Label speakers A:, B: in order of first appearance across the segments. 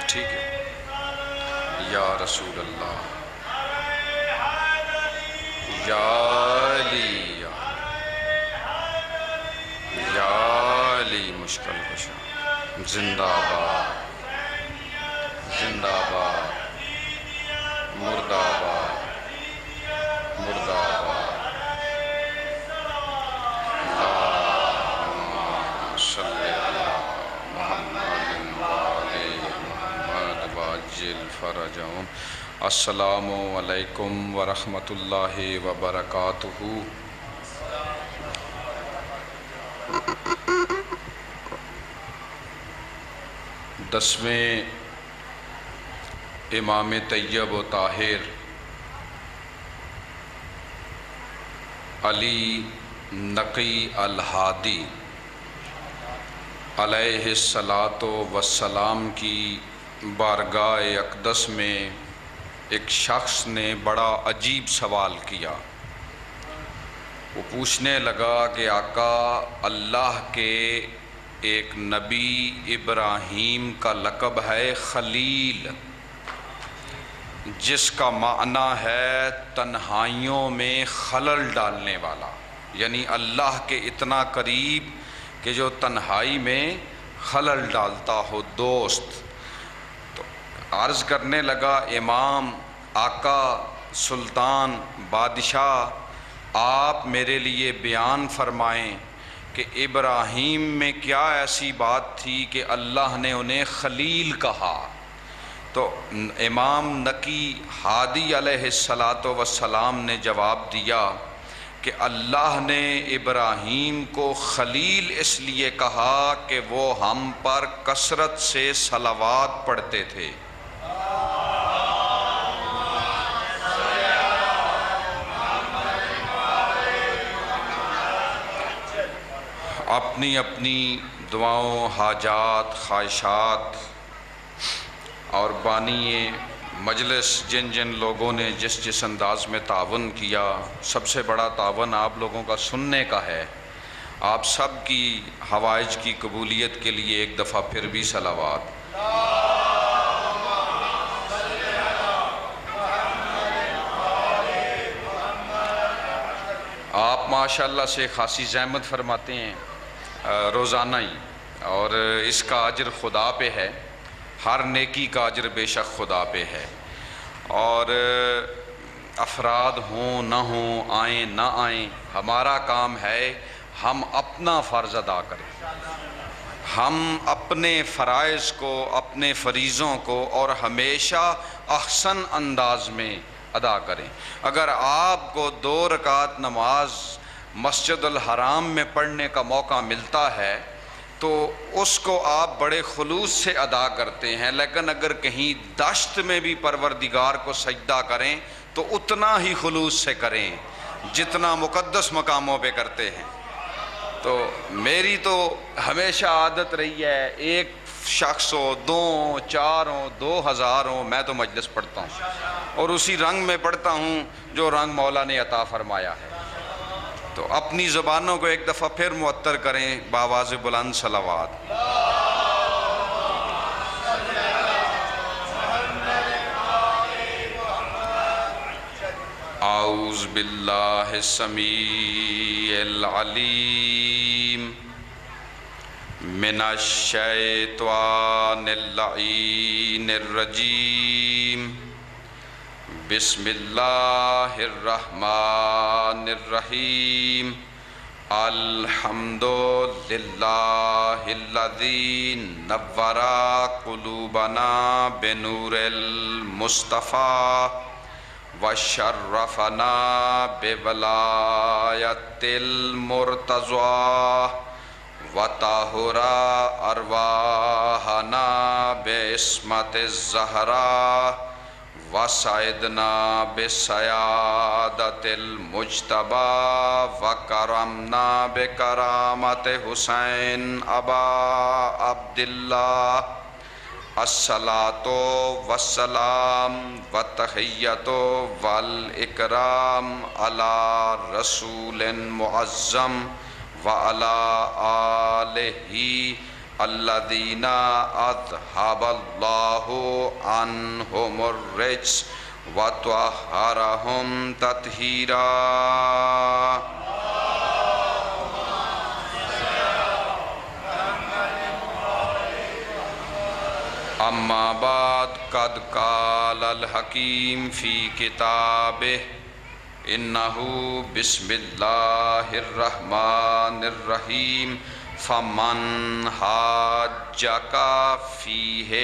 A: ٹھیک ہے. یا رسول اللہ، یا علی، یا علی مشکل کشا. زندہ باد، زندہ باد، مردہ آباد، مردہ آباد. اللہم صلی علی محمد وآل محمد وعجل فرجهم. السلام علیکم ورحمۃ اللہ وبرکاتہ. دسویں امام طیب و طاہر علی نقی الہادی علیہ الصلاۃ والسلام کی بارگاہ اقدس میں ایک شخص نے بڑا عجیب سوال کیا. وہ پوچھنے لگا کہ آقا، اللہ کے ایک نبی ابراہیم کا لقب ہے خلیل، جس کا معنی ہے تنہائیوں میں خلل ڈالنے والا، یعنی اللہ کے اتنا قریب کہ جو تنہائی میں خلل ڈالتا ہو، دوست. تو عرض کرنے لگا، امام، آقا، سلطان، بادشاہ، آپ میرے لیے بیان فرمائیں کہ ابراہیم میں کیا ایسی بات تھی کہ اللہ نے انہیں خلیل کہا. تو امام نقی ہادی علیہ الصلاۃ والسلام نے جواب دیا کہ اللہ نے ابراہیم کو خلیل اس لیے کہا کہ وہ ہم پر کثرت سے صلوات پڑھتے تھے. اپنی اپنی دعاؤں، حاجات، خواہشات اور بانی مجلس جن جن لوگوں نے جس جس انداز میں تعاون کیا، سب سے بڑا تعاون آپ لوگوں کا سننے کا ہے. آپ سب کی حوائج کی قبولیت کے لیے ایک دفعہ پھر بھی صلوات. آپ ماشاءاللہ سے خاصی زحمت فرماتے ہیں روزانہ ہی، اور اس کا اجر خدا پہ ہے. ہر نیکی کا اجر بے شک خدا پہ ہے. اور افراد ہوں نہ ہوں، آئیں نہ آئیں، ہمارا کام ہے ہم اپنا فرض ادا کریں. ہم اپنے فرائض کو، اپنے فریضوں کو اور ہمیشہ احسن انداز میں ادا کریں. اگر آپ کو 2 رکعت نماز مسجد الحرام میں پڑھنے کا موقع ملتا ہے تو اس کو آپ بڑے خلوص سے ادا کرتے ہیں، لیکن اگر کہیں دشت میں بھی پروردگار کو سجدہ کریں تو اتنا ہی خلوص سے کریں جتنا مقدس مقاموں پہ کرتے ہیں. تو میری تو ہمیشہ عادت رہی ہے، ایک شخص ہو، 2 ہوں، 4 ہوں، 2000 ہوں، میں تو مجلس پڑھتا ہوں اور اسی رنگ میں پڑھتا ہوں جو رنگ مولا نے عطا فرمایا ہے. تو اپنی زبانوں کو ایک دفعہ پھر معطر کریں بآواز بلند صلوات. اعوذ باللہ السمیع العلیم من الشیطان اللعین الرجیم. بسم اللہ الرحمن الرحیم. الحمد للہ الذی نور قلوبنا بنور المصطفیٰ وشرفنا بولایت المرتضیٰ وطہر ارواحنا بعصمت الزہراء وسعدنا بسیادت المجتبیٰ وکرمنا بکرامت حسین ابا عبداللہ. الصلاۃ والسلام والتحیۃ والاکرام علی رسول معظم وعلی آلہ الذین اذھب اللہ عنہم الرجس وطہرہم تطہیرا۔ اما بعد قد قال الحکیم فی کتابہ انہ بسم اللہ الرحمن الرحیم فمن حاجک فیہ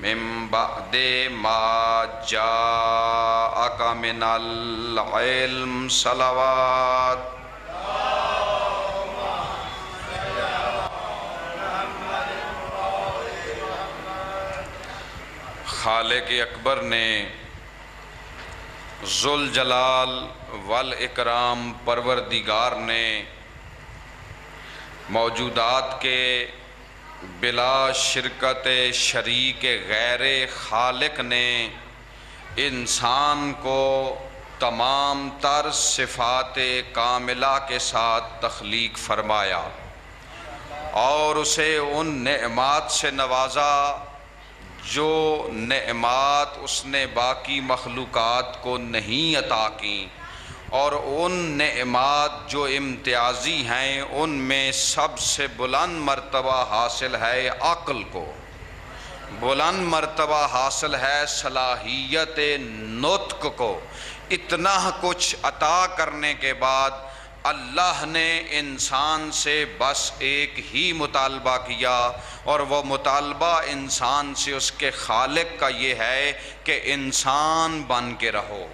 A: من بعد ما جاءک من العلم صلوات۔ خالق اکبر نے ذوالجلال والاکرام پروردگار نے موجودات کے بلا شرکت شریک غیر خالق نے انسان کو تمام تر صفات کاملہ کے ساتھ تخلیق فرمایا اور اسے ان نعمات سے نوازا جو نعمات اس نے باقی مخلوقات کو نہیں عطا کیں، اور ان نعمات جو امتیازی ہیں ان میں سب سے بلند مرتبہ حاصل ہے عقل کو، بلند مرتبہ حاصل ہے صلاحیت نطق کو۔ اتنا کچھ عطا کرنے کے بعد اللہ نے انسان سے بس ایک ہی مطالبہ کیا، اور وہ مطالبہ انسان سے اس کے خالق کا یہ ہے کہ انسان بن کے رہو۔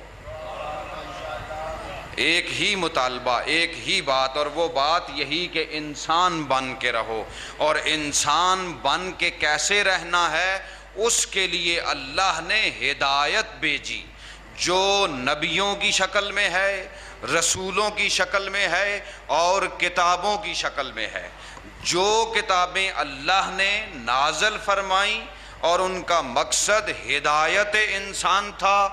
A: ایک ہی مطالبہ، ایک ہی بات، اور وہ بات یہی کہ انسان بن کے رہو۔ اور انسان بن کے کیسے رہنا ہے، اس کے لیے اللہ نے ہدایت بھیجی جو نبیوں کی شکل میں ہے، رسولوں کی شکل میں ہے اور کتابوں کی شکل میں ہے۔ جو کتابیں اللہ نے نازل فرمائیں اور ان کا مقصد ہدایت انسان تھا،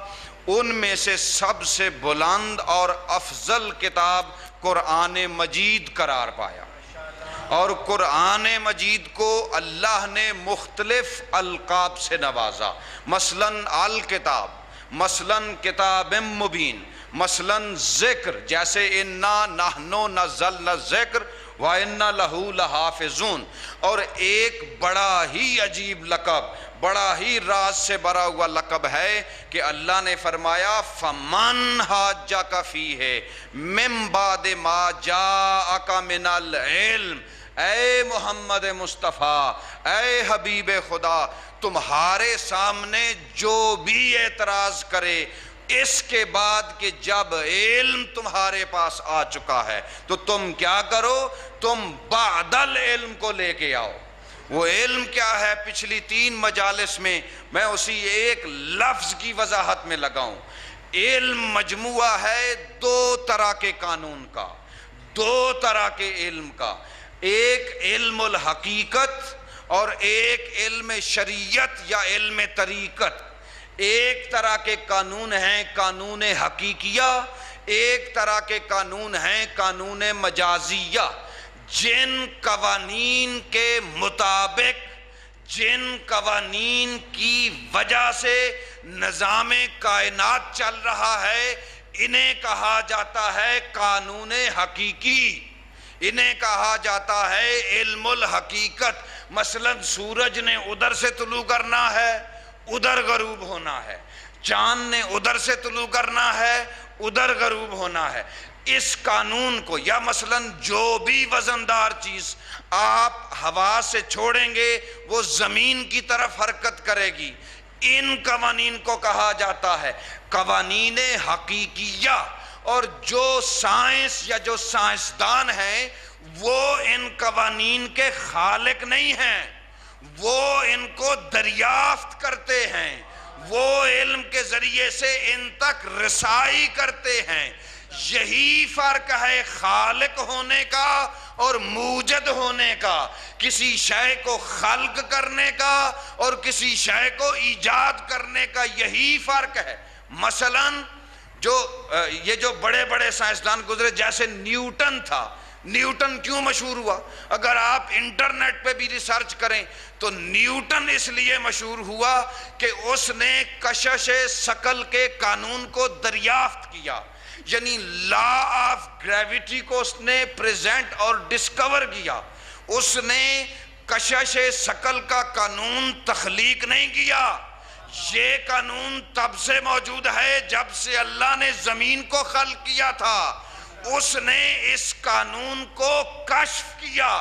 A: ان میں سے سب سے بلند اور افضل کتاب قرآن مجید قرار پایا، اور قرآن مجید کو اللہ نے مختلف القاب سے نوازا، مثلاً الکتاب، مثلاً کتاب مبین، مثلاً ذکر، جیسے انا نحن نزلنا الذکر وَإِنَّا لَهُ لَحَافِظُونَ، اور ایک بڑا ہی عجیب لقب، بڑا ہی راز سے بھرا ہوا لقب ہے کہ اللہ نے فرمایا فَمَنْ حَاجَّكَ فِيهِ مِن بَعْدِ مَا جَاءَكَ مِنَ الْعِلْمِ۔ اے محمد مصطفیٰ، اے حبیب خدا، تمہارے سامنے جو بھی اعتراض کرے اس کے بعد کہ جب علم تمہارے پاس آ چکا ہے تو تم کیا کرو، تم بعد العلم کو لے کے آؤ۔ وہ علم کیا ہے، پچھلی 3 مجالس میں میں اسی ایک لفظ کی وضاحت میں لگاؤں۔ علم مجموعہ ہے 2 طرح کے قانون کا، 2 طرح کے علم کا، ایک علم الحقیقت اور ایک علم شریعت یا علم طریقت۔ ایک طرح کے قانون ہیں قانون حقیقیہ، ایک طرح کے قانون ہیں قانون مجازیہ۔ جن قوانین کے مطابق، جن قوانین کی وجہ سے نظام کائنات چل رہا ہے، انہیں کہا جاتا ہے قانون حقیقی، انہیں کہا جاتا ہے علم الحقیقت۔ مثلا سورج نے ادھر سے طلوع کرنا ہے، ادھر غروب ہونا ہے، چاند نے ادھر سے طلوع کرنا ہے، ادھر غروب ہونا ہے۔ اس قانون کو، یا مثلا جو بھی وزندار چیز آپ ہوا سے چھوڑیں گے وہ زمین کی طرف حرکت کرے گی، ان قوانین کو کہا جاتا ہے قوانین حقیقیہ۔ اور جو سائنس یا جو سائنسدان ہیں وہ ان قوانین کے خالق نہیں ہیں، وہ ان کو دریافت کرتے ہیں، وہ علم کے ذریعے سے ان تک رسائی کرتے ہیں۔ یہی فرق ہے خالق ہونے کا اور موجد ہونے کا، کسی شے کو خلق کرنے کا اور کسی شے کو ایجاد کرنے کا، یہی فرق ہے۔ مثلا یہ جو بڑے بڑے سائنسدان گزرے، جیسے نیوٹن تھا، نیوٹن کیوں مشہور ہوا؟ اگر آپ انٹرنیٹ پہ بھی ریسرچ کریں تو نیوٹن اس لیے مشہور ہوا کہ اس نے کشش ثقل کے قانون کو دریافت کیا، یعنی لا آف گریویٹی کو اس نے پریزنٹ اور ڈسکور کیا۔ اس نے کشش ثقل کا قانون تخلیق نہیں کیا، یہ قانون تب سے موجود ہے جب سے اللہ نے زمین کو خلق کیا تھا۔ اس نے اس قانون کو کشف کیا،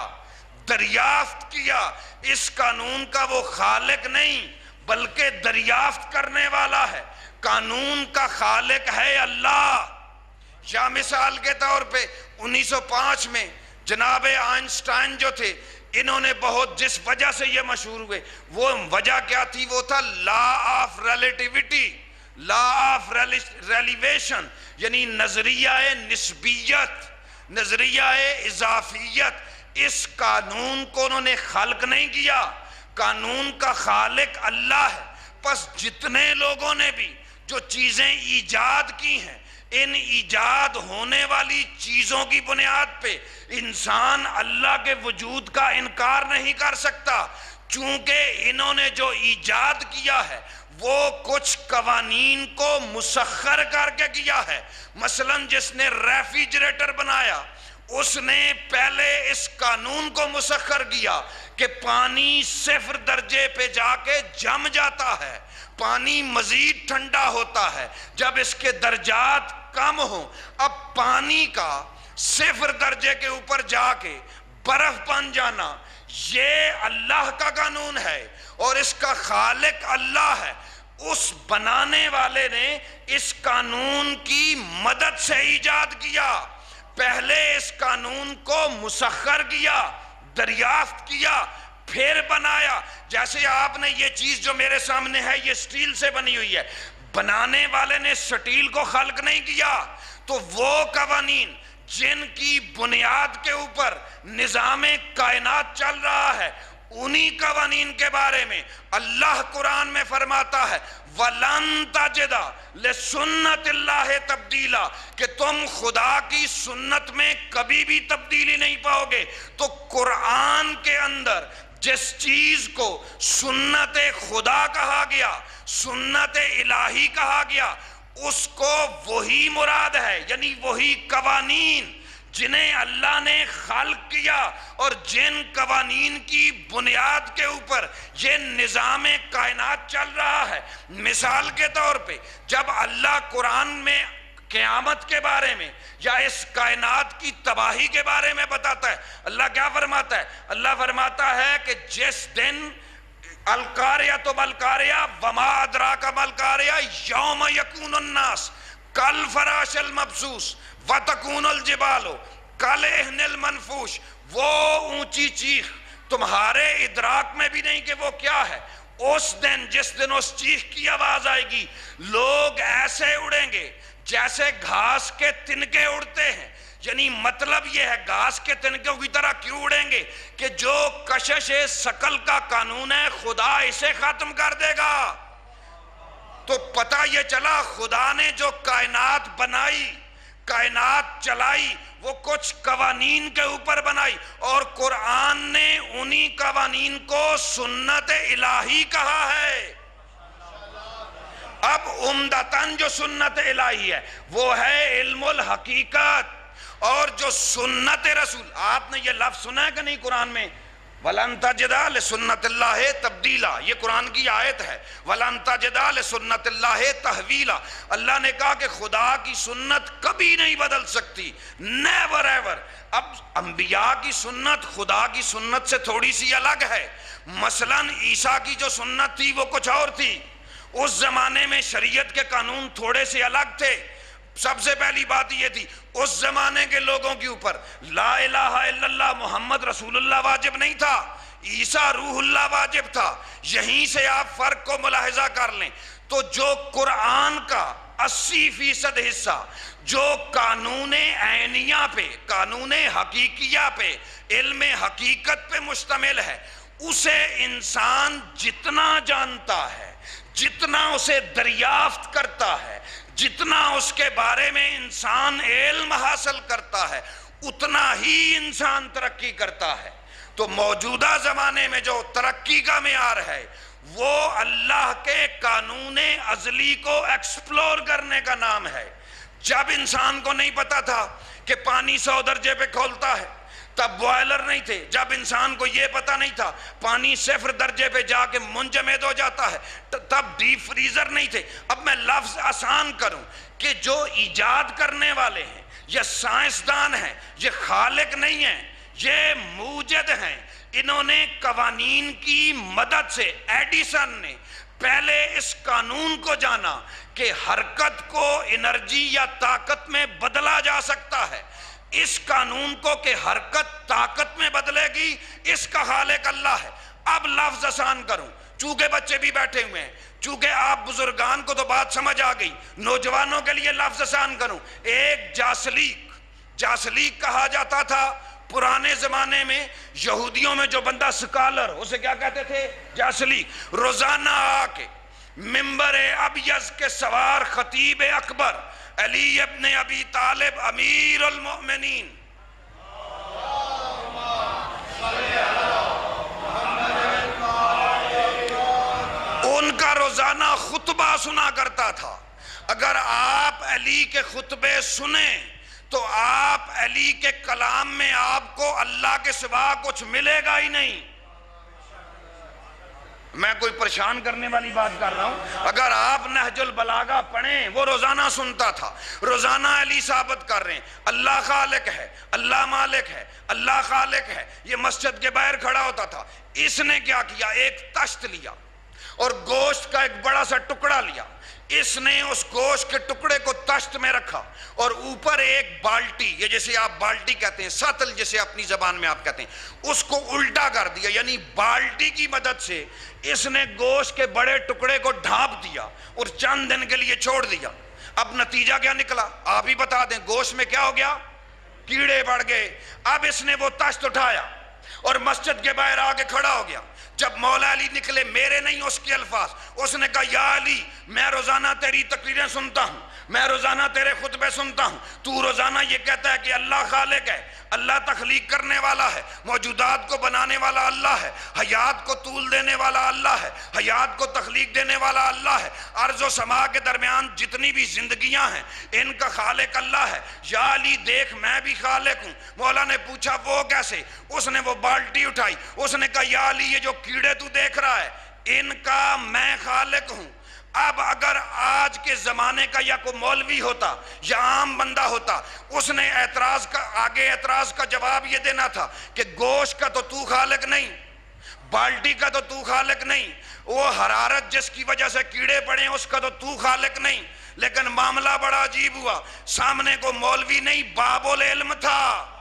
A: دریافت کیا۔ اس قانون کا وہ خالق نہیں بلکہ دریافت کرنے والا ہے۔ قانون کا خالق ہے اللہ۔ یا مثال کے طور پہ 1905 میں جناب آئنسٹائن جو تھے، انہوں نے بہت جس وجہ سے یہ مشہور ہوئے، وہ وجہ کیا تھی؟ وہ تھا law of relativity, law of ریلیویشن، یعنی نظریہ نسبیت، نظریہ اضافیت۔ اس قانون کو انہوں نے خلق نہیں کیا، قانون کا خالق اللہ ہے۔ پس جتنے لوگوں نے بھی جو چیزیں ایجاد کی ہیں، ان ایجاد ہونے والی چیزوں کی بنیاد پہ انسان اللہ کے وجود کا انکار نہیں کر سکتا، چونکہ انہوں نے جو ایجاد کیا ہے وہ کچھ قوانین کو مسخر کر کے کیا ہے۔ مثلا جس نے ریفریجریٹر بنایا، اس نے پہلے اس قانون کو مسخر کیا کہ پانی 0 درجے پہ جا کے جم جاتا ہے، پانی مزید ٹھنڈا ہوتا ہے جب اس کے درجات کم ہوں۔ اب پانی کا 0 درجے کے اوپر جا کے برف بن جانا، یہ اللہ کا قانون ہے اور اس کا خالق اللہ ہے۔ اس بنانے والے نے اس قانون کی مدد سے ایجاد کیا، پہلے اس قانون کو مسخر کیا، دریافت کیا، پھر بنایا۔ جیسے آپ نے یہ چیز جو میرے سامنے ہے یہ سٹیل سے بنی ہوئی ہے، بنانے والے نے سٹیل کو خلق نہیں کیا، تو وہ قوانین جن کی بنیاد کے اوپر نظام کائنات چل رہا ہے، انہی قوانین کے بارے میں اللہ قرآن میں فرماتا ہے وَلَن تَجِدَ لِسُنَّتِ اللَّهِ تَبْدِيلًا، کہ تم خدا کی سنت میں کبھی بھی تبدیلی نہیں پاؤ گے۔ تو قرآن کے اندر جس چیز کو سنت خدا کہا گیا، سنت الہی کہا گیا، اس کو وہی مراد ہے، یعنی وہی قوانین جنہیں اللہ نے خلق کیا اور جن قوانین کی بنیاد کے اوپر یہ نظام کائنات چل رہا ہے۔ مثال کے طور پہ جب اللہ قرآن میں قیامت کے بارے میں یا اس کائنات کی تباہی کے بارے میں بتاتا ہے، اللہ کیا فرماتا ہے؟ اللہ فرماتا ہے کہ جس دن القاریہ ملقاریہ وما ادراک ملقاریہ یوم یکون الناس کالفراش المبثوث وتکون الجبال کالعہن المنفوش، وہ اونچی چیخ تمہارے ادراک میں بھی نہیں کہ وہ کیا ہے۔ اس دن، جس دن اس چیخ کی آواز آئے گی، لوگ ایسے اڑیں گے جیسے گھاس کے تنکے اڑتے ہیں۔ یعنی مطلب یہ ہے گھاس کے تنکوں کی طرح کیوں اڑیں گے کہ جو کشش ثقل کا قانون ہے خدا اسے ختم کر دے گا۔ تو پتہ یہ چلا خدا نے جو کائنات بنائی، کائنات چلائی، وہ کچھ قوانین کے اوپر بنائی، اور قرآن نے انہی قوانین کو سنت الہی کہا ہے۔ اب عمدتاً جو سنت الہی ہے وہ ہے علم الحقیقت، اور جو سنت رسول، آپ نے یہ لفظ سنا ہے کہ نہیں قرآن میں؟ وَلَن تَجِدَ لِسُنَّتِ اللَّهِ تَبْدِيلًا، یہ قرآن کی آیت ہے۔ وَلَن تَجِدَ لِسُنَّتِ اللَّهِ تَحْوِيلًا، اللہ نے کہا کہ خدا کی سنت کبھی نہیں بدل سکتی، نیور ایور۔ اب انبیاء کی سنت خدا کی سنت سے تھوڑی سی الگ ہے۔ مثلا عیسیٰ کی جو سنت تھی وہ کچھ اور تھی، اس زمانے میں شریعت کے قانون تھوڑے سے الگ تھے۔ سب سے پہلی بات یہ تھی، اس زمانے کے لوگوں کے اوپر لا الہ الا اللہ محمد رسول اللہ واجب نہیں تھا، عیسیٰ روح اللہ واجب تھا۔ یہیں سے آپ فرق کو ملاحظہ کر لیں۔ تو جو قرآن کا 80% حصہ جو قانون عینیہ پہ، قانون حقیقیہ پہ، علم حقیقت پہ مشتمل ہے، اسے انسان جتنا جانتا ہے، جتنا اسے دریافت کرتا ہے، جتنا اس کے بارے میں انسان علم حاصل کرتا ہے،
B: اتنا ہی انسان ترقی کرتا ہے۔ تو موجودہ زمانے میں جو ترقی کا معیار ہے وہ اللہ کے قانون ازلی کو ایکسپلور کرنے کا نام ہے۔ جب انسان کو نہیں پتا تھا کہ پانی 100 درجے پہ کھولتا ہے، تب بوائلر نہیں تھے۔ جب انسان کو یہ پتا نہیں تھا پانی 0 درجے پہ جا کے منجمد ہو جاتا ہے، تب ڈیپ فریزر نہیں تھے۔ اب میں لفظ آسان کروں کہ جو ایجاد کرنے والے ہیں یہ سائنسدان ہیں، یہ خالق نہیں ہیں، یہ موجد ہیں۔ انہوں نے قوانین کی مدد سے، ایڈیسن نے پہلے اس قانون کو جانا کہ حرکت کو انرجی یا طاقت میں بدلا جا سکتا ہے۔ اس قانون کو کہ حرکت طاقت میں بدلے گی، اس کا خالق اللہ ہے۔ اب لفظ آسان کروں، چونکہ بچے بھی بیٹھے ہوئے ہیں، چونکہ آپ بزرگان کو تو بات سمجھ آ گئی، نوجوانوں کے لیے لفظ آسان کروں۔ ایک جاسلیق کہا جاتا تھا پرانے زمانے میں، یہودیوں میں جو بندہ سکالر، اسے کیا کہتے تھے؟ جاسلیق۔ روزانہ آ کے ممبر ابیض کے سوار خطیب اکبر علی ابن ابی طالب امیر المؤمنین ان کا روزانہ خطبہ سنا کرتا تھا۔ اگر آپ علی کے خطبے سنیں تو آپ علی کے کلام میں آپ کو اللہ کے سوا کچھ ملے گا ہی نہیں۔ میں کوئی پریشان کرنے والی بات کر رہا ہوں؟ اگر آپ نہج البلاغہ پڑھیں، وہ روزانہ سنتا تھا، روزانہ علی ثابت کر رہے ہیں اللہ خالق ہے، اللہ مالک ہے، اللہ خالق ہے۔ یہ مسجد کے باہر کھڑا ہوتا تھا۔ اس نے کیا کیا؟ ایک تشت لیا اور گوشت کا ایک بڑا سا ٹکڑا لیا، اس نے اس گوشت کے ٹکڑے کو تشت میں رکھا اور اوپر ایک بالٹی، یہ جیسے آپ بالٹی کہتے ہیں، سطل جسے اپنی زبان میں آپ کہتے ہیں، اس کو الٹا کر دیا، یعنی بالٹی کی مدد سے اس نے گوشت کے بڑے ٹکڑے کو ڈھانپ دیا اور چند دن کے لیے چھوڑ دیا۔ اب نتیجہ کیا نکلا آپ ہی بتا دیں؟ گوشت میں کیا ہو گیا؟ کیڑے بڑھ گئے۔ اب اس نے وہ تشت اٹھایا اور مسجد کے باہر آ کے کھڑا ہو گیا۔ جب مولا علی نکلے، میرے نہیں اس کے الفاظ، اس نے کہا یا علی میں روزانہ تیری تقریریں سنتا ہوں، میں روزانہ تیرے خطبے سنتا ہوں، تو روزانہ یہ کہتا ہے کہ اللہ خالق ہے، اللہ تخلیق کرنے والا ہے، موجودات کو بنانے والا اللہ ہے، حیات کو طول دینے والا اللہ ہے، حیات کو تخلیق دینے والا اللہ ہے، ارض و سما کے درمیان جتنی بھی زندگیاں ہیں ان کا خالق اللہ ہے۔ یا علی دیکھ میں بھی خالق ہوں۔ مولا نے پوچھا وہ کیسے؟ اس نے وہ بالٹی اٹھائی، اس نے کہا یا علی یہ جو کیڑے تو دیکھ رہا ہے ان کا میں خالق ہوں۔ اب اگر آج کے زمانے کا یا کوئی مولوی ہوتا یا عام بندہ ہوتا، اس نے اعتراض کا جواب یہ دینا تھا کہ گوشت کا تو خالق نہیں، بالٹی کا تو خالق نہیں، وہ حرارت جس کی وجہ سے کیڑے پڑے ہیں اس کا تو خالق نہیں۔ لیکن معاملہ بڑا عجیب ہوا، سامنے کو مولوی نہیں باب العلم تھا۔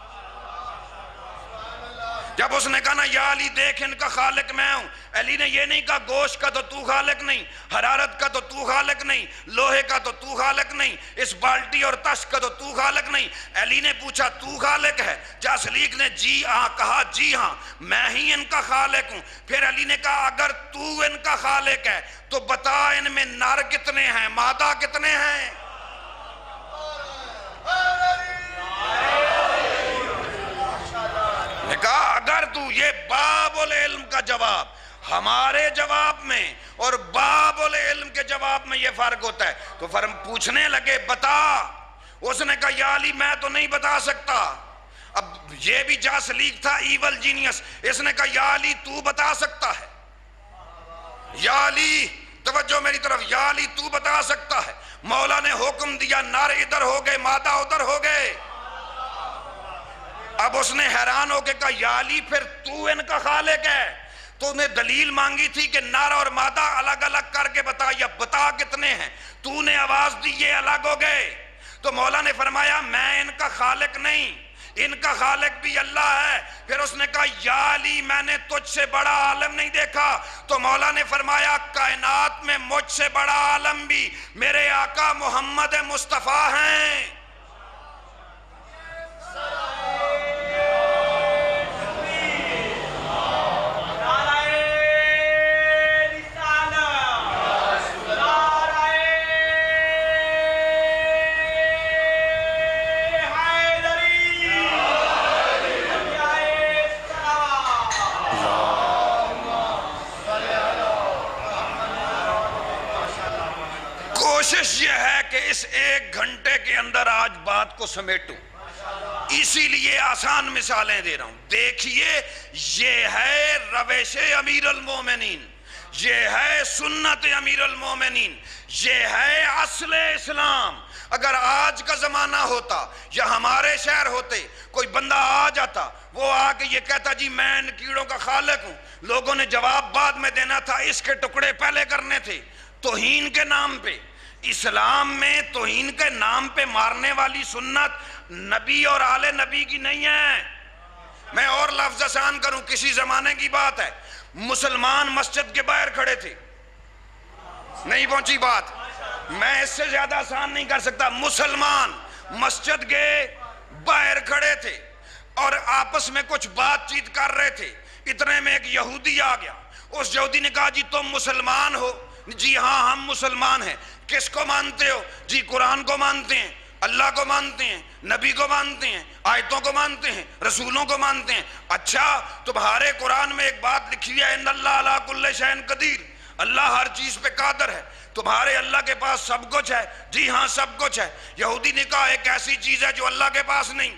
B: جب اس نے کہا نا یا علی دیکھ ان کا خالق میں ہوں، علی نے یہ نہیں کہا گوشت کا تو خالق نہیں، حرارت کا تو خالق نہیں، لوہے کا تو خالق نہیں، اس بالٹی اور تشت کا تو خالق نہیں۔ علی نے پوچھا تو خالق ہے؟ جاسلیق نے جی ہاں کہا، جی ہاں میں ہی ان کا خالق ہوں۔ پھر علی نے کہا اگر تو ان کا خالق ہے تو بتا ان میں نر کتنے ہیں، مادہ کتنے ہیں؟ نے کہا اگر تو یہ باب العلم کا جواب، ہمارے جواب میں اور باب العلم کے جواب میں یہ فرق ہوتا ہے، تو پوچھنے لگے بتا۔ اس نے کہا یا علی میں تو نہیں بتا سکتا۔ اب یہ بھی جاسلیق تھا ایول جینیس، اس نے کہا یا علی تو بتا سکتا ہے، یا علی توجہ میری طرف، یا علی تو بتا سکتا ہے۔ مولا نے حکم دیا نر ادھر ہو گئے مادہ ادھر ہو گئے۔ اب اس نے حیران ہو کے کہا یا علی پھر تو ان کا خالق ہے؟ تو نے دلیل مانگی تھی کہ نر اور مادہ الگ الگ کر کے بتا، یا بتا کتنے ہیں؟ تو نے آواز دی یہ الگ ہو گئے۔ تو مولا نے فرمایا میں ان کا خالق نہیں، ان کا خالق بھی اللہ ہے۔ پھر اس نے کہا یا علی میں نے تجھ سے بڑا عالم نہیں دیکھا۔ تو مولا نے فرمایا کائنات میں مجھ سے بڑا عالم بھی میرے آقا محمد مصطفیٰ ہیں۔ کوشش یہ ہے کہ اس 1 گھنٹے کے اندر آج بات کو سمیٹوں، اسی لیے آسان مثالیں دے رہا ہوں۔ دیکھیے، یہ ہے روش امیر المومنین، یہ ہے سنت امیر المومنین، یہ ہے اصل اسلام۔ اگر آج کا زمانہ ہوتا یا ہمارے شہر ہوتے، کوئی بندہ آ جاتا، وہ آ کے یہ کہتا جی میں ان کیڑوں کا خالق ہوں، لوگوں نے جواب بعد میں دینا تھا، اس کے ٹکڑے پہلے کرنے تھے۔ توہین کے نام پہ، اسلام میں توہین کے نام پہ مارنے والی سنت نبی اور آل نبی کی نہیں ہے۔ میں اور لفظ آسان کروں، کسی زمانے کی بات ہے، مسلمان مسجد کے باہر کھڑے تھے، نہیں پہنچی بات، میں اس سے زیادہ آسان نہیں کر سکتا۔ مسلمان مسجد کے باہر کھڑے تھے اور آپس میں کچھ بات چیت کر رہے تھے، اتنے میں ایک یہودی آ گیا۔ اس یہودی نے کہا جی تم مسلمان ہو؟ جی ہاں ہم مسلمان ہیں۔ کس کو مانتے ہو؟ جی قرآن کو مانتے ہیں، اللہ کو مانتے ہیں، نبی کو مانتے ہیں، آیتوں کو مانتے ہیں، رسولوں کو مانتے ہیں۔ اچھا تمہارے قرآن میں ایک بات لکھی ہے ان اللہ علی کل شیء قدیر، اللہ ہر چیز پہ قادر ہے، تمہارے اللہ کے پاس سب کچھ ہے؟ جی ہاں سب کچھ ہے۔ یہودی نے کہا ایک ایسی چیز ہے جو اللہ کے پاس نہیں۔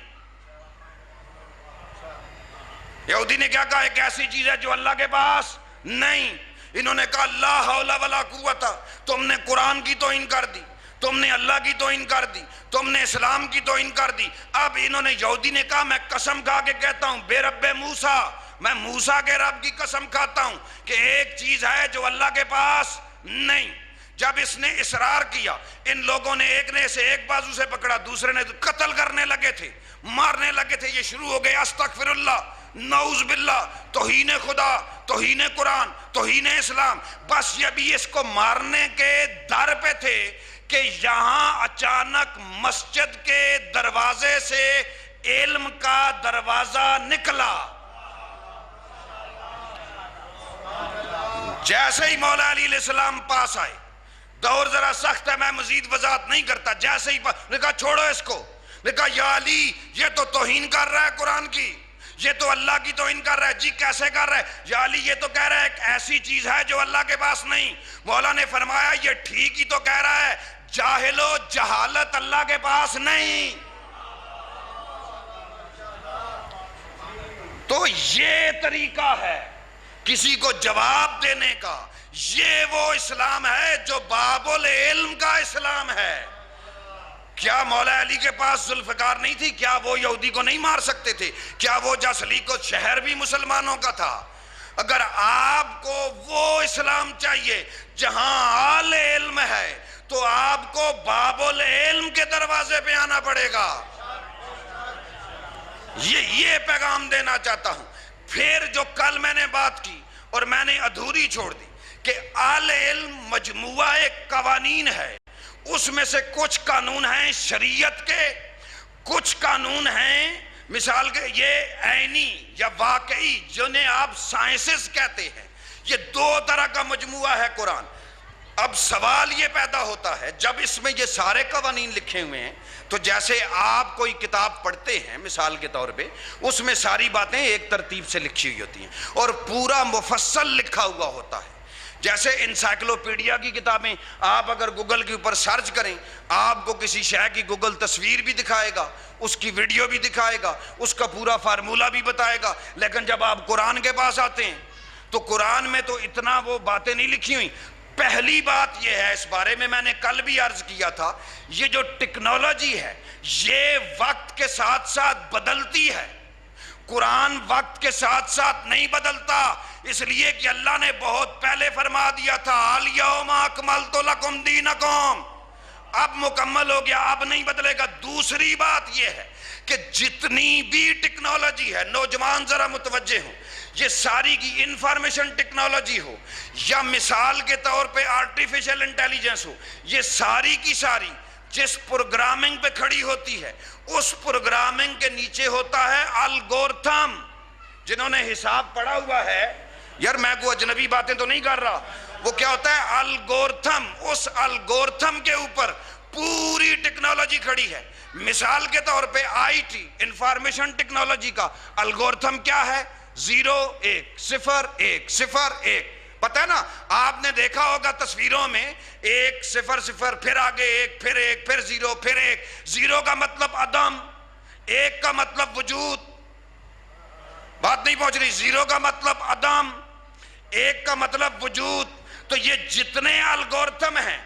B: یہودی نے کیا کہا؟ ایک ایسی چیز ہے جو اللہ کے پاس نہیں۔ انہوں نے کہا لا حول ولا قوت، تم نے قرآن کی توہین کر دی، تم نے اللہ کی توہین کر دی، تم نے اسلام کی توہین کر دی۔ اب انہوں نے، یہودی نے کہا میں قسم کھا کے کہتا ہوں بے رب موسیٰ، میں موسیٰ کے رب کی قسم کھاتا ہوں کہ ایک چیز ہے جو اللہ کے پاس نہیں۔ جب اس نے اصرار کیا، ان لوگوں نے ایک نے اسے ایک بازو سے پکڑا، دوسرے نے قتل کرنے لگے تھے، مارنے لگے تھے۔ یہ شروع ہو گئے استغفر اللہ، نعوذ باللہ، توہین خدا، توہین قرآن، توہین اسلام۔ بس یہ بھی اس کو مارنے کے در پہ تھے کہ یہاں اچانک مسجد کے دروازے سے علم کا دروازہ نکلا۔ جیسے ہی مولا علی علیہ السلام پاس آئے، دور ذرا سخت ہے میں مزید وضاحت نہیں کرتا، جیسے ہی نے کہا چھوڑو اس کو، نے کہا یا علی یہ تو توہین کر رہا ہے قرآن کی، یہ تو اللہ کی توہین کر رہا ہے۔ جی کیسے کر رہا ہے؟ یا علی یہ تو کہہ رہا ہے ایک ایسی چیز ہے جو اللہ کے پاس نہیں۔ مولا نے فرمایا یہ ٹھیک ہی تو کہہ رہا ہے، جاہل و جہالت اللہ کے پاس نہیں۔ تو یہ طریقہ ہے کسی کو جواب دینے کا، یہ وہ اسلام ہے جو باب العلم کا اسلام ہے۔ کیا مولا علی کے پاس ذوالفقار نہیں تھی؟ کیا وہ یہودی کو نہیں مار سکتے تھے؟ کیا وہ جسلی کو شہر بھی مسلمانوں کا تھا؟ اگر آپ کو وہ اسلام چاہیے جہاں آل علم ہے تو آپ کو باب العلم کے دروازے پہ آنا پڑے گا۔ یہ پیغام دینا چاہتا ہوں۔ پھر جو کل میں نے بات کی اور میں نے ادھوری چھوڑ دی کہ آل علم مجموعہ قوانین ہے، اس میں سے کچھ قانون ہیں شریعت کے، کچھ قانون ہیں مثال کے یہ عینی یا واقعی جنہیں آپ سائنسز کہتے ہیں۔ یہ 2 طرح کا مجموعہ ہے قرآن۔ اب سوال یہ پیدا ہوتا ہے جب اس میں یہ سارے قوانین لکھے ہوئے ہیں تو جیسے آپ کوئی کتاب پڑھتے ہیں مثال کے طور پہ، اس میں ساری باتیں ایک ترتیب سے لکھی ہوئی ہوتی ہیں اور پورا مفصل لکھا ہوا ہوتا ہے۔ جیسے انسائکلوپیڈیا کی کتابیں آپ اگر گوگل کے اوپر سرچ کریں، آپ کو کسی شے کی گوگل تصویر بھی دکھائے گا، اس کی ویڈیو بھی دکھائے گا، اس کا پورا فارمولہ بھی بتائے گا۔ لیکن جب آپ قرآن کے پاس آتے ہیں تو قرآن میں تو اتنا وہ باتیں نہیں لکھی ہوئی۔ پہلی بات یہ ہے، اس بارے میں میں نے کل بھی عرض کیا تھا، یہ جو ٹیکنالوجی ہے یہ وقت کے ساتھ ساتھ بدلتی ہے۔ قرآن وقت کے ساتھ ساتھ نہیں بدلتا، اس لیے کہ اللہ نے بہت پہلے فرما دیا تھا الیوم اکملت لکم دینکم، اب مکمل ہو گیا، اب نہیں بدلے گا۔ دوسری بات یہ ہے کہ جتنی بھی ٹیکنالوجی ہے، نوجوان ذرا متوجہ ہوں، یہ ساری کی انفارمیشن ٹیکنالوجی ہو یا مثال کے طور پہ آرٹیفیشل انٹیلیجنس ہو، یہ ساری کی ساری جس پروگرامنگ پہ کھڑی ہوتی ہے اس پروگرامنگ کے نیچے ہوتا ہے الگورتھم۔ جنہوں نے حساب پڑھا ہوا ہے، یار میں کوئی اجنبی باتیں تو نہیں کر رہا، وہ کیا ہوتا ہے الگورتھم، اس الگورتھم کے اوپر پوری ٹیکنالوجی کھڑی ہے۔ مثال کے طور پہ آئی ٹی انفارمیشن ٹیکنالوجی کا الگورتھم کیا ہے؟ 0 1 0 1 0 1، پتہ ہے نا، آپ نے دیکھا ہوگا تصویروں میں 1 0 0 پھر آگے 1 پھر 0 پھر 1. 0 کا مطلب عدم، 1 کا مطلب وجود. بات نہیں پہنچ رہی. 0 کا مطلب عدم، 1 کا مطلب وجود. تو یہ جتنے الگورتھم ہیں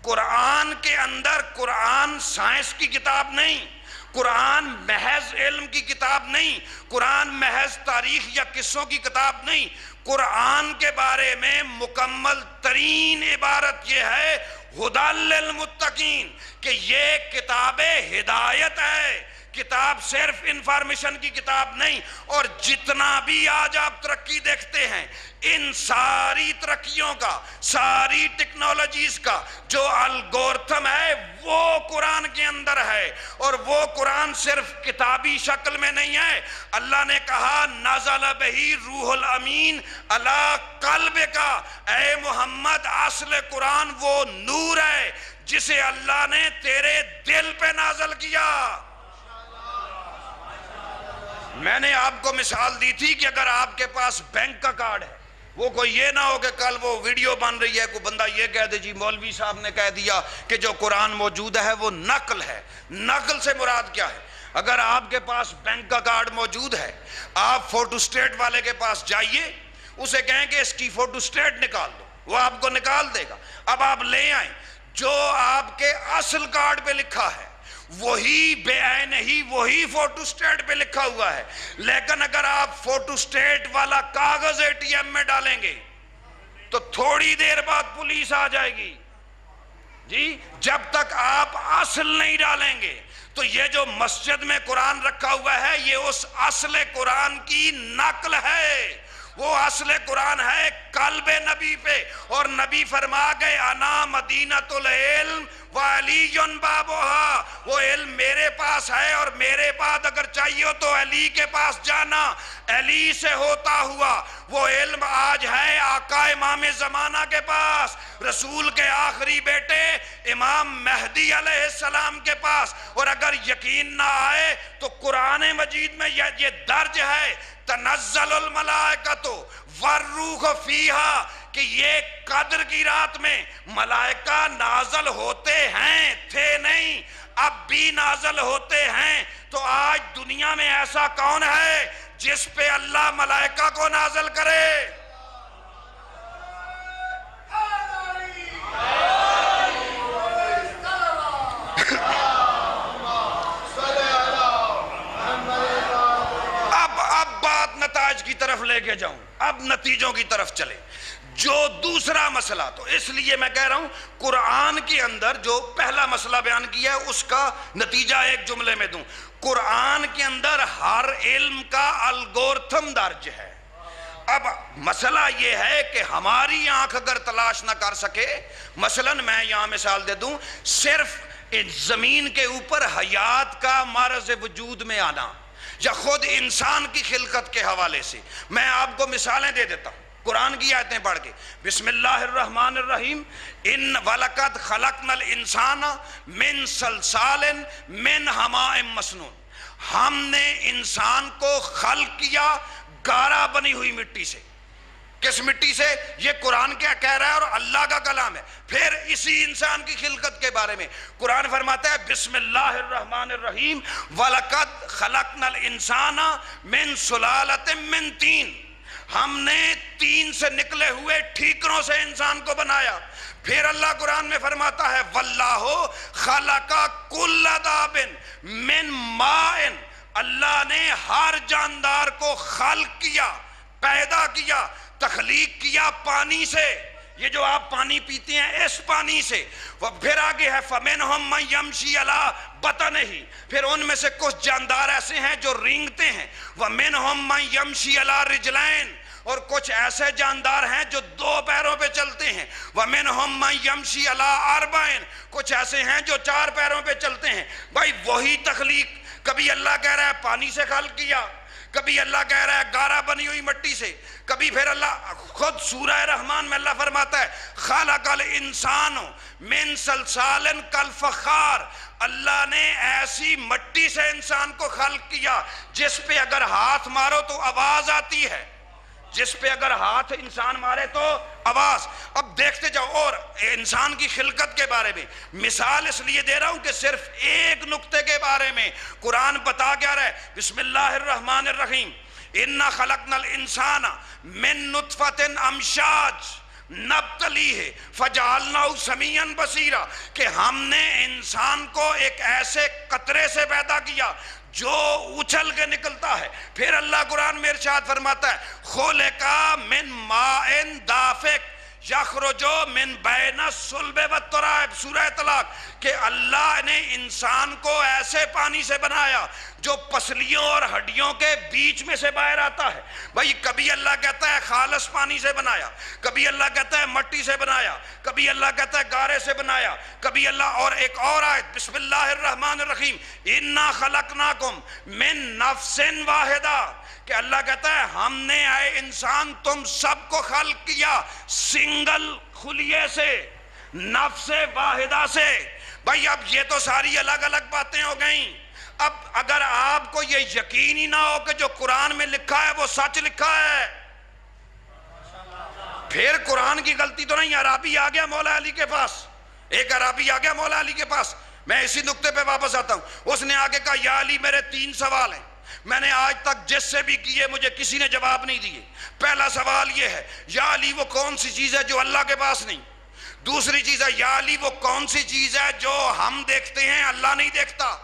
B: قرآن کے اندر، قرآن سائنس کی کتاب نہیں، قرآن محض علم کی کتاب نہیں، قرآن محض تاریخ یا قصوں کی کتاب نہیں. قرآن کے بارے میں مکمل ترین عبارت یہ ہے ھدی للمتقین، کہ یہ کتاب ہدایت ہے، کتاب صرف انفارمیشن کی کتاب نہیں. اور جتنا بھی آج آپ ترقی دیکھتے ہیں، ان ساری ترقیوں کا، ساری ٹیکنالوجیز کا جو الگورتھم ہے وہ قرآن کے اندر ہے. اور وہ قرآن صرف کتابی شکل میں نہیں ہے. اللہ نے کہا نزل بہی روح الامین علی قلبک، اے محمد اصل قرآن وہ نور ہے جسے اللہ نے تیرے دل پہ نازل کیا. میں نے آپ کو مثال دی تھی کہ اگر آپ کے پاس بینک کا کارڈ ہے، وہ کوئی یہ نہ ہو کہ کل وہ ویڈیو بن رہی ہے، کوئی بندہ یہ کہہ دے جی مولوی صاحب نے کہہ دیا کہ جو قرآن موجود ہے وہ نقل ہے. نقل سے مراد کیا ہے؟ اگر آپ کے پاس بینک کا کارڈ موجود ہے، آپ فوٹو سٹیٹ والے کے پاس جائیے، اسے کہیں کہ اس کی فوٹو سٹیٹ نکال دو، وہ آپ کو نکال دے گا. اب آپ لے آئیں، جو آپ کے اصل کارڈ پہ لکھا ہے وہی بے عین ہی وہی فوٹو سٹیٹ پہ لکھا ہوا ہے. لیکن اگر آپ فوٹو سٹیٹ والا کاغذ ATM میں ڈالیں گے تو تھوڑی دیر بعد پولیس آ جائے گی جی، جب تک آپ اصل نہیں ڈالیں گے. تو یہ جو مسجد میں قرآن رکھا ہوا ہے یہ اس اصل قرآن کی نقل ہے. وہ اصل قرآن ہے قلب نبی پہ، اور نبی فرما گئے انا مدینۃ العلم وعلی بابھا، وہ علم میرے پاس ہے اور میرے بعد اگر چاہیے ہو تو علی کے پاس جانا. علی سے ہوتا ہوا وہ علم آج ہے آقا امام زمانہ کے پاس، رسول کے آخری بیٹے امام مہدی علیہ السلام کے پاس. اور اگر یقین نہ آئے تو قرآن مجید میں یہ درج ہے تنزل الملائکۃ والروح فیہا، کہ یہ قدر کی رات میں ملائکہ نازل ہوتے ہیں، تھے نہیں اب بھی نازل ہوتے ہیں. تو آج دنیا میں ایسا کون ہے جس پہ اللہ ملائکہ کو نازل کرے؟ اب بات نتائج کی طرف لے کے جاؤں، اب نتیجوں کی طرف چلے. جو دوسرا مسئلہ، تو اس لیے میں کہہ رہا ہوں قرآن کے اندر جو پہلا مسئلہ بیان کیا ہے اس کا نتیجہ ایک جملے میں دوں. قرآن کے اندر ہر علم کا الگورتھم درج ہے. اب مسئلہ یہ ہے کہ ہماری آنکھ اگر تلاش نہ کر سکے، مثلا میں یہاں مثال دے دوں، صرف زمین کے اوپر حیات کا معرض وجود میں آنا یا خود انسان کی خلقت کے حوالے سے، میں آپ کو مثالیں دے دیتا ہوں قرآن کی آیتیں پڑھ کے. بسم اللہ الرحمن الرحیم. ان وَلَقَدْ خَلَقْنَا الْإِنسَانَ مِنْ صَلْصَالٍ مِنْ حَمَائٍ مَسْنُونٍ، ہم نے انسان کو خلق کیا گارا بنی ہوئی مٹی سے. کس مٹی سے؟ یہ قرآن کیا کہہ رہا ہے اور اللہ کا کلام ہے. پھر اسی انسان کی خلقت کے بارے میں قرآن فرماتا ہے بسم اللہ الرحمن الرحیم وَلَقَدْ خَلَقْنَا الْإِنسَانَ مِنْ سُلَالَةٍ مِنْ طِينٍ، ہم نے تین سے نکلے ہوئے ٹھیکروں سے انسان کو بنایا. پھر اللہ قرآن میں فرماتا ہے وَاللَّهُ خَلَقَ كُلَّ دَابٍ مِنْ مَاءٍ، اللہ نے ہر جاندار کو خلق کیا، پیدا کیا، تخلیق کیا پانی سے. یہ جو آپ پانی پیتے ہیں اس پانی سے. پھر آگے ہے فَمِنْهُمْ مَنْ يَمْشِي عَلَىٰ بَطْنِهِ، پھر ان میں سے کچھ جاندار ایسے ہیں جو رینگتے ہیں. وَمِنْهُمْ مَنْ يَمْشِي عَلَىٰ رِجْلَيْنِ، اور کچھ ایسے جاندار ہیں جو دو پیروں پہ چلتے ہیں. وَمِنْهُمْ مَنْ يَمْشِي عَلَىٰ أَرْبَعٍ، کچھ ایسے ہیں جو چار پیروں پہ چلتے ہیں. بھائی وہی تخلیق، کبھی اللہ کہہ رہا ہے پانی سے خلق کیا، کبھی اللہ کہہ رہا ہے گارا بنی ہوئی مٹی سے، کبھی پھر اللہ خود سورہ رحمان میں اللہ فرماتا ہے خلق الانسان من صلصال کالفخار، اللہ نے ایسی مٹی سے انسان کو خلق کیا جس پہ اگر ہاتھ مارو تو آواز آتی ہے. جس پہ اگر ہاتھ انسان مارے تو آواز. اب دیکھتے جاؤ. اور انسان کی خلقت کے بارے میں مثال اس لیے دے رہا ہوں کہ صرف ایک نقطے کے بارے میں قرآن بتا کیا رہا ہے. بسم اللہ الرحمن الرحیم. اِنَّا خَلَقْنَا الْإِنسَانَ مِن نُطْفَةٍ أَمْشَاجٍ نبتلیہ فجعلناہ سمیعا بصیرا، کہ ہم نے انسان کو ایک ایسے قطرے سے پیدا کیا جو اچھل کے نکلتا ہے. پھر اللہ قرآن میں ارشاد فرماتا ہے خلق من ماء دافق یخرج من بین الصلب والترائب. سورہ طلاق. کہ اللہ نے انسان کو ایسے پانی سے بنایا جو پسلیوں اور ہڈیوں کے بیچ میں سے باہر آتا ہے. بھائی کبھی اللہ کہتا ہے خالص پانی سے بنایا، کبھی اللہ کہتا ہے مٹی سے بنایا، کبھی اللہ کہتا ہے گارے سے بنایا، کبھی اللہ. اور ایک اور آیت بسم اللہ الرحمن الرحیم انا خلقناکم من نفس واحدہ، کہ اللہ کہتا ہے ہم نے اے انسان تم سب کو خلق کیا سنگل خلیے سے، نفس واحدہ سے. بھائی اب یہ تو ساری الگ الگ باتیں ہو گئیں. اب اگر آپ کو یہ یقین ہی نہ ہو کہ جو قرآن میں لکھا ہے وہ سچ لکھا ہے، پھر قرآن کی غلطی تو نہیں. عرابی آ گیا مولا علی کے پاس، ایک عرابی آ گیا مولا علی کے پاس. میں اسی نقطے پہ واپس آتا ہوں. اس نے آگے کہا یا علی میرے 3 سوال ہیں، میں نے آج تک جس سے بھی کیے مجھے کسی نے جواب نہیں دیے. پہلا سوال یہ ہے یا علی وہ کون سی چیز ہے جو اللہ کے پاس نہیں. دوسری چیز ہے یا علی وہ کون سی چیز ہے جو ہم دیکھتے ہیں اللہ نہیں دیکھتا.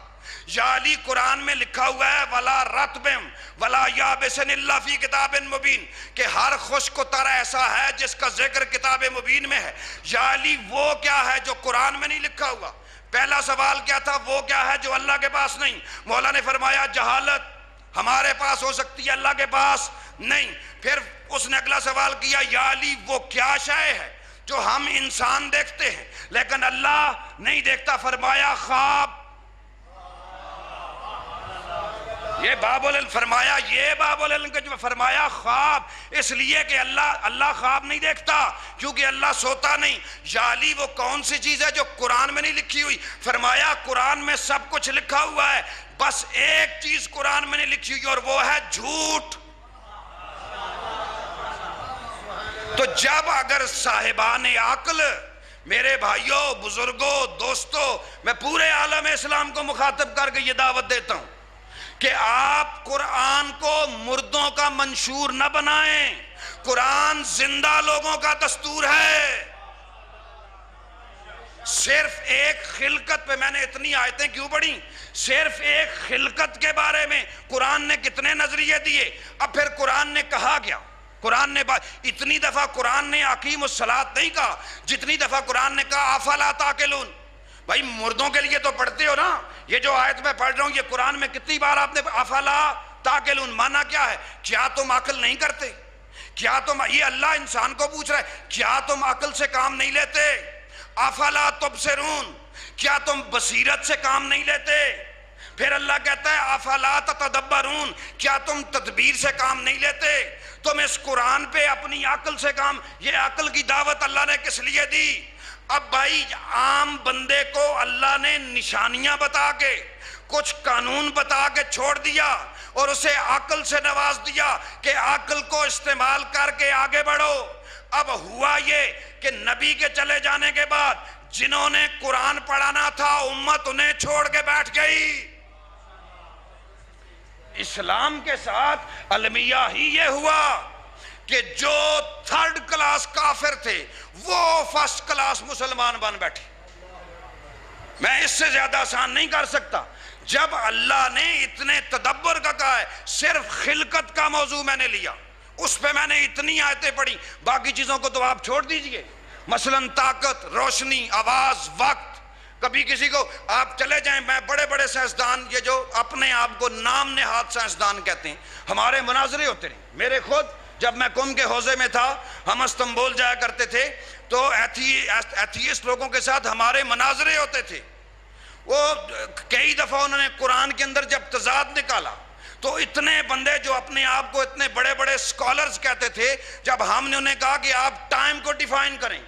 B: یا علی قرآن میں لکھا ہوا ہے ولا رطبم ولا یابسن الا فی کتاب مبین، کہ ہر خشک و تر ایسا ہے جس کا ذکر کتاب مبین میں ہے. یا علی وہ کیا ہے جو قرآن میں نہیں لکھا ہوا. پہلا سوال کیا تھا؟ وہ کیا ہے جو اللہ کے پاس نہیں. مولا نے فرمایا جہالت ہمارے پاس ہو سکتی ہے اللہ کے پاس نہیں. پھر اس نے اگلا سوال کیا یا علی وہ کیا شے ہے جو ہم انسان دیکھتے ہیں لیکن اللہ نہیں دیکھتا. فرمایا خواب. یہ باب العلم فرمایا، یہ باب العلم کا جو فرمایا خواب، اس لیے کہ اللہ خواب نہیں دیکھتا کیونکہ اللہ سوتا نہیں. یا علی وہ کون سی چیز ہے جو قرآن میں نہیں لکھی ہوئی. فرمایا قرآن میں سب کچھ لکھا ہوا ہے، بس ایک چیز قرآن میں نہیں لکھی ہوئی اور وہ ہے جھوٹ. تو جب اگر صاحبان عقل، میرے بھائیوں بزرگوں دوستوں، میں پورے عالم اسلام کو مخاطب کر کے یہ دعوت دیتا ہوں کہ آپ قرآن کو مردوں کا منشور نہ بنائیں. قرآن زندہ لوگوں کا دستور ہے. صرف ایک خلقت پہ میں نے اتنی آیتیں کیوں پڑھی؟ صرف ایک خلقت کے بارے میں قرآن نے کتنے نظریے دیے. اب پھر قرآن نے کہا گیا، قرآن نے اتنی دفعہ قرآن نے اقیم الصلاۃ نہیں کہا جتنی دفعہ قرآن نے کہا افلا تعقلون. بھائی مردوں کے لیے تو پڑھتے ہو نا، یہ جو آیت میں پڑھ رہا ہوں یہ قرآن میں کتنی بار آپ نے افلا تعقلون مانا کیا ہے؟ کیا تم عقل نہیں کرتے؟ کیا تم، یہ اللہ انسان کو پوچھ رہا ہے، کیا تم عقل سے کام نہیں لیتے؟ افلا تبصرون، کیا تم بصیرت سے کام نہیں لیتے؟ پھر اللہ کہتا ہے افلا تتدبرون، کیا تم تدبیر سے کام نہیں لیتے؟ تم اس قرآن پہ اپنی عقل سے کام. یہ عقل کی دعوت اللہ نے کس لیے دی؟ اب بھائی عام بندے کو اللہ نے نشانیاں بتا کے کچھ قانون بتا کے چھوڑ دیا اور اسے عقل سے نواز دیا کہ عقل کو استعمال کر کے آگے بڑھو. اب ہوا یہ کہ نبی کے چلے جانے کے بعد جنہوں نے قرآن پڑھانا تھا امت انہیں چھوڑ کے بیٹھ گئی. اسلام کے ساتھ المیہ ہی یہ ہوا کہ جو 3rd کلاس کافر تھے وہ 1st کلاس مسلمان بن بیٹھے. میں اس سے زیادہ آسان نہیں کر سکتا. جب اللہ نے اتنے تدبر کا کہا ہے، صرف خلقت کا موضوع میں نے لیا، اس پہ میں نے اتنی آیتیں پڑھی، باقی چیزوں کو تو آپ چھوڑ دیجئے. مثلا طاقت، روشنی، آواز، وقت. کبھی کسی کو آپ چلے جائیں، میں بڑے بڑے سائنسدان، یہ جو اپنے آپ کو نام نہاد سائنسدان کہتے ہیں، ہمارے مناظرے ہوتے رہے. میرے خود جب میں قم کے حوزے میں تھا، ہم استنبول جایا کرتے تھے تو ایتھیسٹ لوگوں کے ساتھ ہمارے مناظرے ہوتے تھے. وہ کئی دفعہ انہوں نے قرآن کے اندر جب تضاد نکالا تو اتنے بندے جو اپنے آپ کو اتنے بڑے بڑے سکولرز کہتے تھے، جب ہم نے انہیں کہا کہ آپ ٹائم کو ڈیفائن کریں،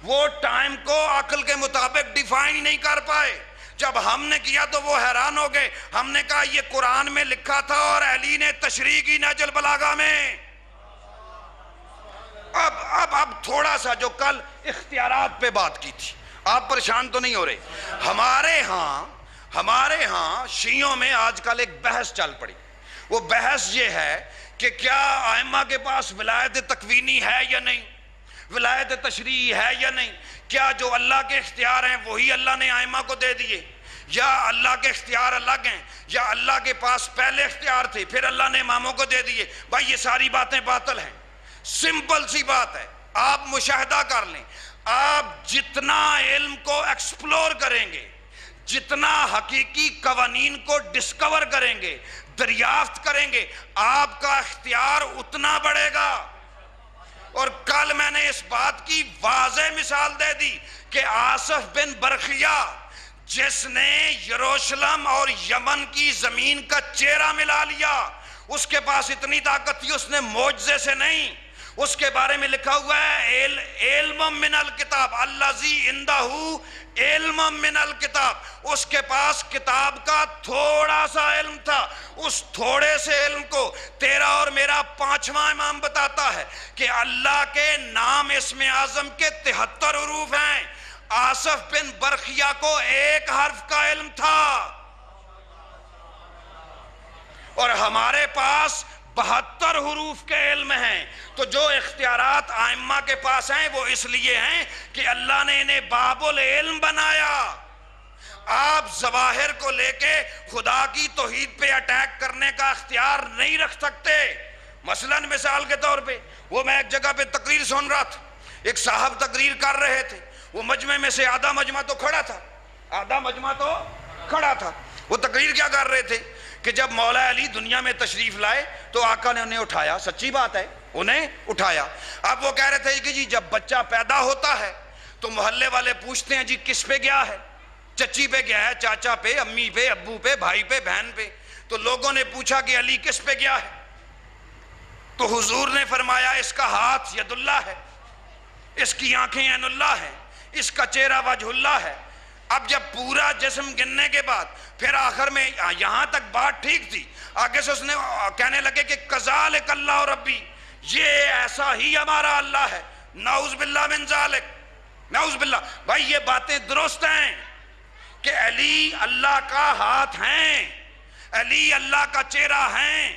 B: وہ ٹائم کو عقل کے مطابق ڈیفائن ہی نہیں کر پائے. جب ہم نے کیا تو وہ حیران ہو گئے. ہم نے کہا یہ قرآن میں لکھا تھا اور علی نے تشریح کی نہج البلاغہ میں. اب تھوڑا سا جو کل اختیارات پہ بات کی تھی، آپ پریشان تو نہیں ہو رہے؟ ہمارے ہاں شیعوں میں آج کل ایک بحث چل پڑی. وہ بحث یہ ہے کہ کیا ائمہ کے پاس ولایت تکوینی ہے یا نہیں، ولایت تشریعی ہے یا نہیں، کیا جو اللہ کے اختیار ہیں وہی اللہ نے ائمہ کو دے دیے، یا اللہ کے اختیار الگ ہیں، یا اللہ کے پاس پہلے اختیار تھے پھر اللہ نے اماموں کو دے دیے. بھائی یہ ساری باتیں باطل ہیں. سمپل سی بات ہے، آپ مشاہدہ کر لیں. آپ جتنا علم کو ایکسپلور کریں گے، جتنا حقیقی قوانین کو ڈسکور کریں گے، دریافت کریں گے، آپ کا اختیار اتنا بڑھے گا. اور کل میں نے اس بات کی واضح مثال دے دی کہ آصف بن برخیہ جس نے یروشلم اور یمن کی زمین کا چہرہ ملا لیا، اس کے پاس اتنی طاقت تھی، اس نے معجزے سے نہیں. اس کے بارے میں لکھا ہوا ہے علم من الکتاب الذی عندہ علم من الکتاب، اس کے پاس کتاب کا تھوڑا سا علم تھا. اس تھوڑے سے علم کو تیرا اور میرا 5واں امام بتاتا ہے کہ اللہ کے نام اسم اعظم کے 73 حروف ہیں. آصف بن برخیہ کو ایک حرف کا علم تھا، اور ہمارے پاس 72 حروف کے علم ہیں. تو جو اختیارات ائمہ کے پاس ہیں وہ اس لیے ہیں کہ اللہ نے انہیں باب العلم بنایا. آپ ظواہر کو لے کے خدا کی توحید پہ اٹیک کرنے کا اختیار نہیں رکھ سکتے. مثلا مثال کے طور پہ وہ میں ایک جگہ پہ تقریر سن رہا تھا، ایک صاحب تقریر کر رہے تھے، وہ مجمع میں سے آدھا مجمع تو کھڑا تھا. وہ تقریر کیا کر رہے تھے کہ جب مولا علی دنیا میں تشریف لائے تو آقا نے انہیں اٹھایا. سچی بات ہے، انہیں اٹھایا. اب وہ کہہ رہے تھے کہ جی جب بچہ پیدا ہوتا ہے تو محلے والے پوچھتے ہیں جی کس پہ گیا ہے، چچی پہ گیا ہے، چاچا پہ، امی پہ، ابو پہ، بھائی پہ، بہن پہ. تو لوگوں نے پوچھا کہ علی کس پہ گیا ہے؟ تو حضور نے فرمایا اس کا ہاتھ ید اللہ ہے، اس کی آنکھیں عین اللہ ہیں، اس کا چہرہ وجہ اللہ ہے. اب جب پورا جسم گننے کے بعد پھر آخر میں یہاں تک بات ٹھیک تھی، آگے سے اس نے کہنے لگے کہ کذالک اللہ ربی، یہ ایسا ہی ہمارا اللہ ہے. نعوذ باللہ من ذالک، نعوذ باللہ. بھائی یہ باتیں درست ہیں کہ علی اللہ کا ہاتھ ہیں، علی اللہ کا چہرہ ہیں،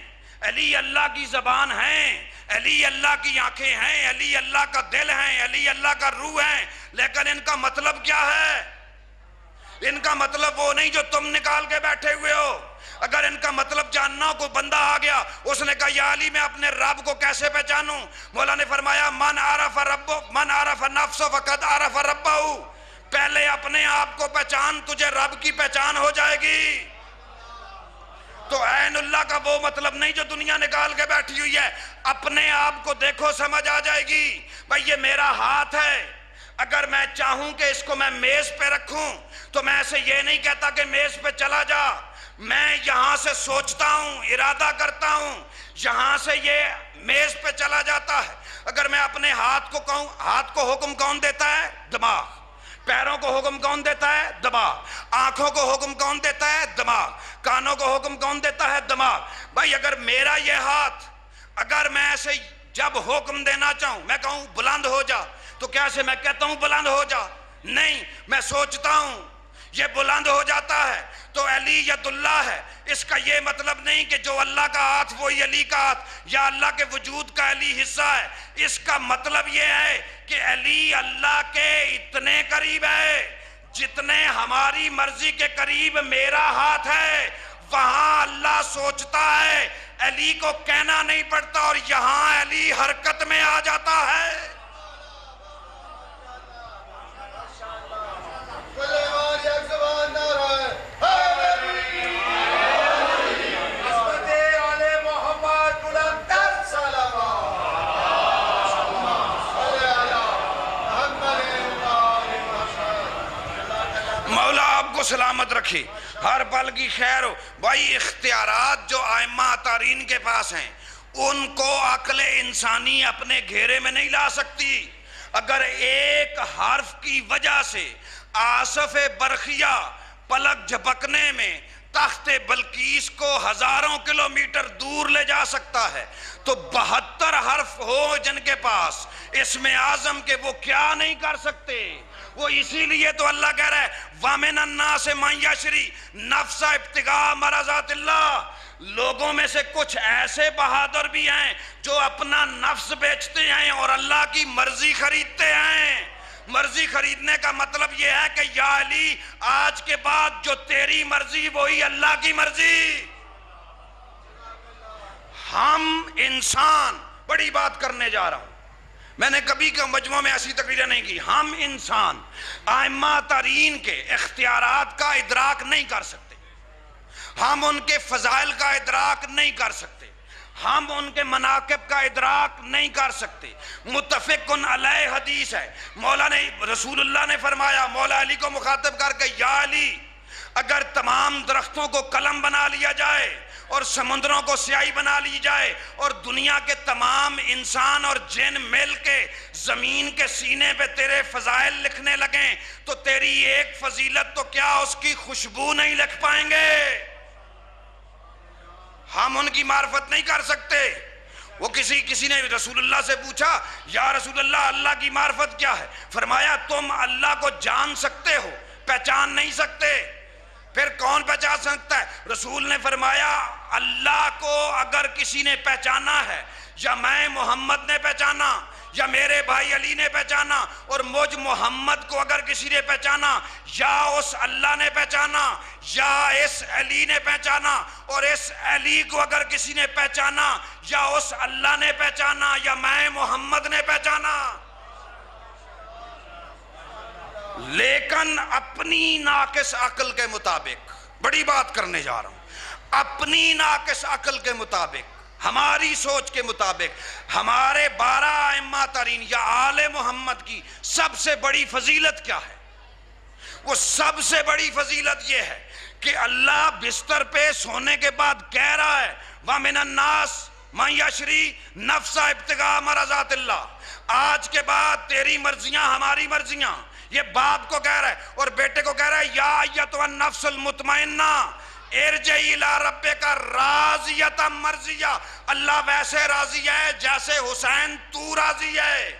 B: علی اللہ کی زبان ہیں، علی اللہ کی آنکھیں ہیں، علی اللہ کا دل ہیں، علی اللہ کا روح ہیں. لیکن ان کا مطلب کیا ہے؟ ان کا مطلب وہ نہیں جو تم نکال کے بیٹھے ہوئے ہو. اگر ان کا مطلب جاننا ہو، کوئی بندہ آ گیا اس نے کہا یا علی میں اپنے رب کو کیسے پہچانوں؟ مولا نے فرمایا من عرف نفسہ فقد عرف ربہ، پہلے اپنے آپ کو پہچان، تجھے رب کی پہچان ہو جائے گی. تو عین اللہ کا وہ مطلب نہیں جو دنیا نکال کے بیٹھی ہوئی ہے. اپنے آپ کو دیکھو، سمجھ آ جائے گی. بھائی یہ میرا ہاتھ ہے، اگر میں چاہوں کہ اس کو میں میز پہ رکھوں تو میں اسے یہ نہیں کہتا کہ میز پہ چلا جا. میں یہاں سے سوچتا ہوں، ارادہ کرتا ہوں، یہاں سے یہ میز پہ چلا جاتا ہے. اگر میں اپنے ہاتھ کو کہوں، ہاتھ کو حکم کون دیتا ہے؟ دماغ. پیروں کو حکم کون دیتا ہے؟ دماغ. آنکھوں کو حکم کون دیتا ہے؟ دماغ. کانوں کو حکم کون دیتا ہے؟ دماغ. بھائی اگر میرا یہ ہاتھ، اگر میں ایسے جب حکم دینا چاہوں، میں کہوں بلند ہو جا، تو کیسے میں کہتا ہوں بلند ہو جا؟ نہیں، میں سوچتا ہوں یہ بلند ہو جاتا ہے. تو علی ید اللہ ہے. اس کا یہ مطلب نہیں کہ جو اللہ کا ہاتھ وہی علی کا ہاتھ، یا اللہ کے وجود کا علی حصہ ہے. اس کا مطلب یہ ہے کہ علی اللہ کے اتنے قریب ہے جتنے ہماری مرضی کے قریب میرا ہاتھ ہے. وہاں اللہ سوچتا ہے، علی کو کہنا نہیں پڑتا، اور یہاں علی حرکت میں آ جاتا ہے. سلامت رکھے، ہر پل کی خیر ہو. بھائی اختیارات جو ائمہ اطہرین کے پاس ہیں ان کو عقل انسانی اپنے گھیرے میں نہیں لا سکتی. اگر ایک حرف کی وجہ سے آصف برخیہ پلک جھپکنے میں تخت بلقیس کو ہزاروں کلومیٹر دور لے جا سکتا ہے، تو 72 حرف ہو جن کے پاس اسم اعظم کے وہ کیا نہیں کر سکتے؟ وہ اسی لیے تو اللہ کہہ رہا ہے وَمِنَ النَّاسِ مَن يَشْرِي نَفْسَ ابْتِغَاءَ مَرْضَاتِ اللَّهِ، لوگوں میں سے کچھ ایسے بہادر بھی ہیں جو اپنا نفس بیچتے ہیں اور اللہ کی مرضی خریدتے ہیں۔ مرضی خریدنے کا مطلب یہ ہے کہ یا علی آج کے بعد جو تیری مرضی وہی اللہ کی مرضی۔ ہم انسان، بڑی بات کرنے جا رہا ہوں، میں نے کبھی کہ مجموعہ میں ایسی تقریریں نہیں کی، ہم انسان ائمہ ترین کے اختیارات کا ادراک نہیں کر سکتے، ہم ان کے فضائل کا ادراک نہیں کر سکتے، ہم ان کے مناقب کا ادراک نہیں کر سکتے۔ متفق علیہ حدیث ہے، مولا نے رسول اللہ نے فرمایا مولا علی کو مخاطب کر کے یا علی اگر تمام درختوں کو قلم بنا لیا جائے اور سمندروں کو سیاہی بنا لی جائے اور دنیا کے تمام انسان اور جن مل کے زمین کے سینے پہ تیرے فضائل لکھنے لگیں تو تیری ایک فضیلت تو کیا اس کی خوشبو نہیں لکھ پائیں گے؟ ہم ان کی معرفت نہیں کر سکتے۔ وہ کسی نے رسول اللہ سے پوچھا یا رسول اللہ اللہ کی معرفت کیا ہے؟ فرمایا تم اللہ کو جان سکتے ہو، پہچان نہیں سکتے۔ پھر کون پہچان سکتا ہے؟ رسول نے فرمایا اللہ کو اگر کسی نے پہچانا ہے، یا میں محمد نے پہچانا یا میرے بھائی علی نے پہچانا، اور مجھ محمد کو اگر کسی نے پہچانا یا اس اللہ نے پہچانا یا اس علی نے پہچانا، اور اس علی کو اگر کسی نے پہچانا یا اس اللہ نے پہچانا یا میں محمد نے پہچانا، لیکن اپنی ناقص عقل کے مطابق، بڑی بات کرنے جا رہا ہوں، اپنی ناقص عقل کے مطابق، ہماری سوچ کے مطابق ہمارے 12 ائمہ ترین یا آل محمد کی سب سے بڑی فضیلت کیا ہے؟ وہ سب سے بڑی فضیلت یہ ہے کہ اللہ بستر پہ سونے کے بعد کہہ رہا ہے وَمِنَ النَّاسِ مَن يَشْرِي نَفْسَ ابْتِغَاءَ مَرْضَاتِ اللَّهِ، آج کے بعد تیری مرضیاں ہماری مرضیاں۔ یہ باپ کو کہہ رہا ہے اور بیٹے کو کہہ رہا ہے یا ایتھا النفس المطمئنہ ارجعی الی ربک راضیۃ مرضیہ، اللہ ویسے راضی ہے جیسے حسین تو راضی ہے۔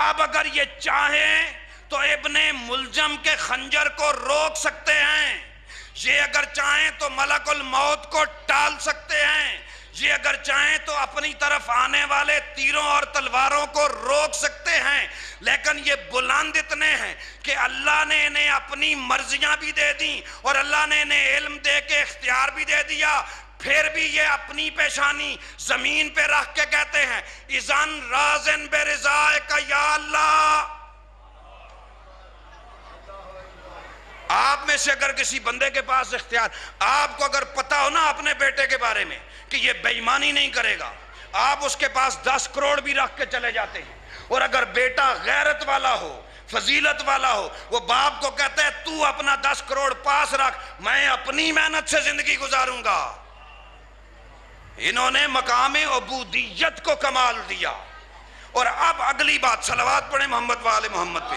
B: اب اگر یہ چاہیں تو ابن ملجم کے خنجر کو روک سکتے ہیں، یہ اگر چاہیں تو ملک الموت کو ٹال سکتے ہیں، یہ اگر چاہیں تو اپنی طرف آنے والے تیروں اور تلواروں کو روک سکتے ہیں، لیکن یہ بلند اتنے ہیں کہ اللہ نے انہیں اپنی مرضیاں بھی دے دیں اور اللہ نے انہیں علم دے کے اختیار بھی دے دیا، پھر بھی یہ اپنی پیشانی زمین پہ رکھ کے کہتے ہیں اذن راضٍ برضائک یا اللہ۔ آپ میں سے اگر کسی بندے کے پاس اختیار، آپ کو اگر پتہ ہو نا اپنے بیٹے کے بارے میں کہ یہ بے ایمانی نہیں کرے گا، آپ اس کے پاس 10 کروڑ بھی رکھ کے چلے جاتے ہیں، اور اگر بیٹا غیرت والا ہو، فضیلت والا ہو، وہ باپ کو کہتا ہے تو اپنا 10 کروڑ پاس رکھ، میں اپنی محنت سے زندگی گزاروں گا۔ انہوں نے مقام عبودیت کو کمال دیا۔ اور اب اگلی بات، صلوات پڑھیں محمد وآل محمد پہ۔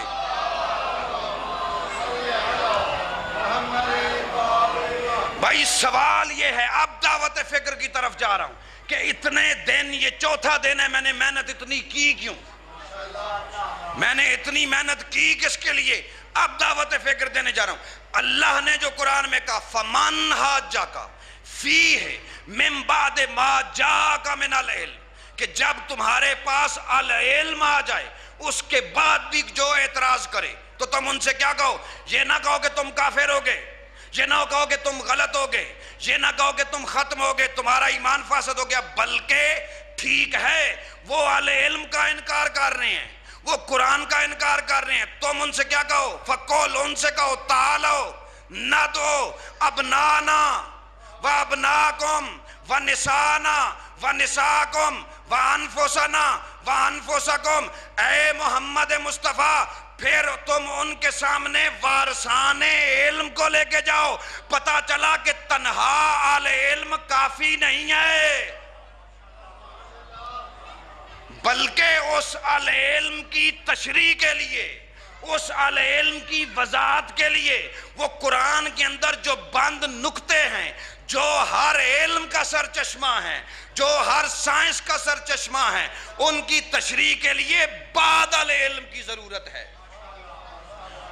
B: بھائی سوال یہ ہے، اب دعوت فکر کی طرف جا رہا ہوں کہ اتنے دن، یہ چوتھا دن ہے، میں نے محنت اتنی کی کیوں؟ میں نے اتنی محنت کی کس کے لیے؟ اب دعوت فکر دینے جا رہا ہوں۔ اللہ نے جو قرآن میں کہا فَمَنْ حَاجَّكَ فِيهِ مِن بَعْدِ مَا جَاءَكَ مِنَ الْعِلْمِ، کہ جب تمہارے پاس العلم آ جائے اس کے بعد بھی جو اعتراض کرے تو تم ان سے کیا کہو؟ یہ نہ کہو کہ تم کافر ہوگے، یہ نہ کہو کہ تم غلط ہوگے، یہ نہ کہو کہ تم ختم ہوگے، تمہارا ایمان فاسد ہو گیا، بلکہ ٹھیک ہے وہ اہل علم کا انکار کر رہے ہیں، وہ قرآن کا انکار کر رہے ہیں، تم ان سے کیا کہو؟ فقول، ان سے کہو تعالو ندعو ابنانا و ابناکم و نسانا و نساکم و انفسنا و انفسکم، اے محمد مصطفیٰ پھر تم ان کے سامنے وارثان علم کو لے کے جاؤ۔ پتہ چلا کہ تنہا اہل علم کافی نہیں ہے، بلکہ اس اہل علم کی تشریح کے لیے، اس اہل علم کی وضاحت کے لیے وہ قرآن کے اندر جو بند نکتے ہیں، جو ہر علم کا سرچشمہ ہیں، جو ہر سائنس کا سرچشمہ ہیں، ان کی تشریح کے لیے بعد العلم کی ضرورت ہے۔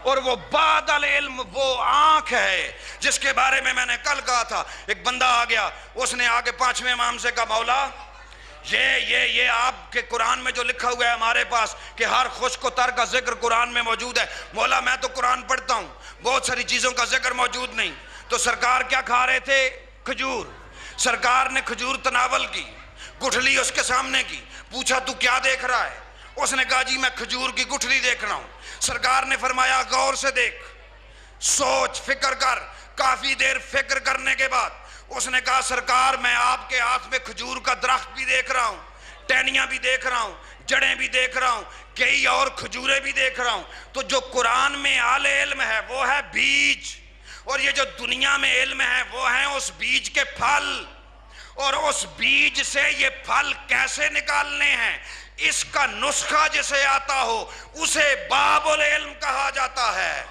B: اور وہ بعد العلم وہ آنکھ ہے جس کے بارے میں نے کل کہا تھا۔ ایک بندہ آ گیا، اس نے آگے 5ویں امام سے کہا مولا یہ آپ کے قرآن میں جو لکھا ہوا ہے ہمارے پاس کہ ہر خشک و تر کا ذکر قرآن میں موجود ہے، مولا میں تو قرآن پڑھتا ہوں، بہت ساری چیزوں کا ذکر موجود نہیں۔ تو سرکار کیا کھا رہے تھے؟ کھجور۔ سرکار نے کھجور تناول کی، گٹھلی اس کے سامنے کی، پوچھا تو کیا دیکھ رہا ہے؟ اس نے کہا جی میں کھجور کی گٹھلی دیکھ رہا ہوں۔ سرکار نے فرمایا غور سے دیکھ، سوچ فکر کر۔ کافی دیر فکر کرنے کے بعد اس نے کہا سرکار میں آپ کے ہاتھ میں کھجور کا درخت بھی دیکھ رہا ہوں، ٹہنیاں بھی دیکھ رہا ہوں، جڑیں بھی دیکھ رہا ہوں، کئی اور کھجوریں بھی دیکھ رہا ہوں۔ تو جو قرآن میں اعل علم ہے وہ ہے بیج، اور یہ جو دنیا میں علم ہے وہ ہیں اس بیج کے پھل، اور اس بیج سے یہ پھل کیسے نکالنے ہیں اس کا نسخہ جسے آتا ہو اسے باب العلم کہا جاتا ہے۔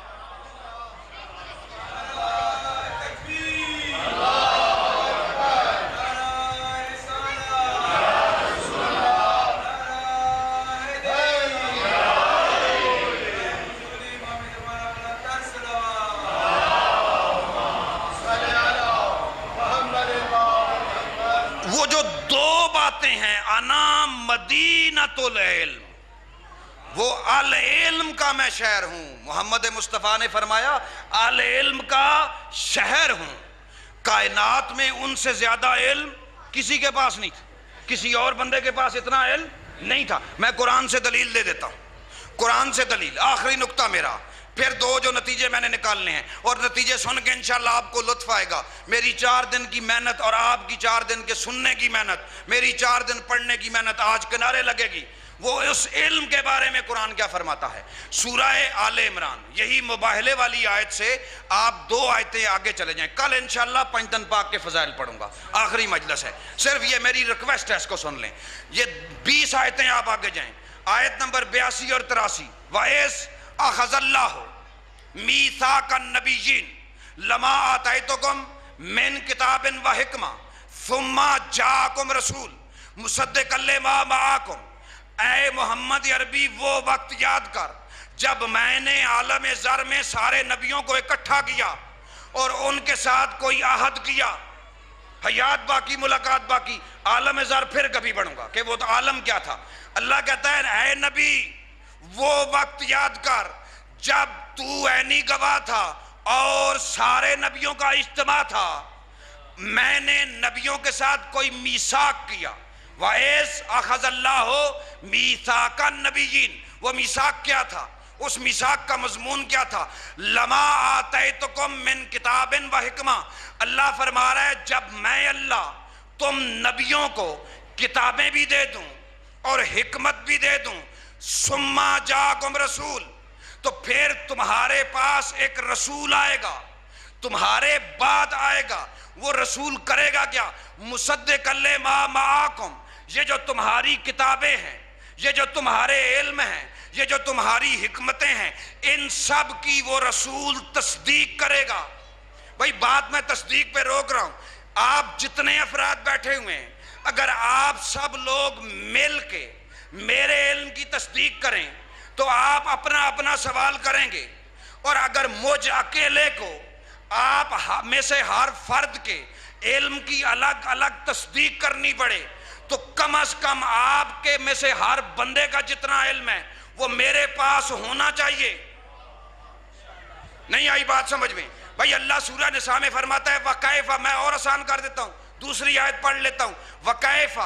B: وہ جو دو باتیں ہیں، انا مدینۃ العلم، وہ اہل علم کا میں شہر ہوں۔ محمد مصطفیٰ نے فرمایا اہل علم کا شہر ہوں۔ کائنات میں ان سے زیادہ علم کسی کے پاس نہیں تھا، کسی اور بندے کے پاس اتنا علم نہیں تھا۔ میں قرآن سے دلیل دے دیتا ہوں، قرآن سے دلیل۔ آخری نقطہ میرا، پھر دو جو نتیجے میں نے نکالنے ہیں، اور نتیجے سن کے انشاءاللہ آپ کو لطف آئے گا۔ میری 4 دن کی محنت اور آپ کی 4 دن کے سننے کی محنت، میری 4 دن پڑھنے کی محنت آج کنارے لگے گی۔ وہ اس علم کے بارے میں قرآن کیا فرماتا ہے؟ سورہ آل عمران، یہی مباہلے والی آیت سے آپ 2 آیتیں آگے چلے جائیں۔ کل انشاءاللہ پنجتن پاک کے فضائل پڑھوں گا، آخری مجلس ہے، صرف یہ میری ریکویسٹ ہے، اس کو سن لیں۔ یہ 20 آیتیں آپ آگے جائیں۔ آیت نمبر 82 اور 83، وَإِذْ أَخَذَ اللَّهُ مِيثَاقَ النَّبِيِّينَ لَمَا آتَيْتُكُم مِّن كِتَابٍ وَحِكْمَةٍ ثُمَّ جَاءَكُمْ رَسُولٌ مُصَدِّقًا لِّمَا مَعَكُمْ۔ اے محمد عربی وہ وقت یاد کر جب میں نے عالم ذر میں سارے نبیوں کو اکٹھا کیا اور ان کے ساتھ کوئی عہد کیا، حیات باقی ملاقات باقی، عالم ذر پھر کبھی بڑھوں گا کہ وہ تو عالم کیا تھا۔ اللہ کہتا ہے اے نبی وہ وقت یاد کر جب تو عینی گواہ تھا اور سارے نبیوں کا اجتماع تھا، میں نے نبیوں کے ساتھ کوئی میثاق کیا۔ وَإِذْ أَخَذَ اللَّهُ مِيثَاقَ النَّبِيِّينَ، وہ میثاق کیا تھا؟ اس میثاق کا مضمون کیا تھا؟ لَمَا آتَيْتُكُم مِّن كِتَابٍ وَحِكْمَةٍ۔ اللہ فرما رہا ہے جب میں اللہ تم نبیوں کو کتابیں بھی دے دوں اور حکمت بھی دے دوں، ثُمَّ جَاءَكُمْ رَسُولٌ، تو پھر تمہارے پاس ایک رسول آئے گا، تمہارے بعد آئے گا۔ وہ رسول کرے گا کیا؟ مصدق لما معاکم، یہ جو تمہاری کتابیں ہیں، یہ جو تمہارے علم ہیں، یہ جو تمہاری حکمتیں ہیں، ان سب کی وہ رسول تصدیق کرے گا۔ بھائی بات میں تصدیق پہ روک رہا ہوں۔ آپ جتنے افراد بیٹھے ہوئے ہیں، اگر آپ سب لوگ مل کے میرے علم کی تصدیق کریں تو آپ اپنا اپنا سوال کریں گے، اور اگر مجھ اکیلے کو آپ میں سے ہر فرد کے علم کی الگ الگ تصدیق کرنی پڑے تو کم از کم آپ کے میں سے ہر بندے کا جتنا علم ہے وہ میرے پاس ہونا چاہیے۔ نہیں آئی بات سمجھ میں؟ بھائی اللہ سورہ نساء میں فرماتا ہے وَكَيْفَ، میں اور آسان کر دیتا ہوں، دوسری آیت پڑھ لیتا ہوں، وَكَيْفَ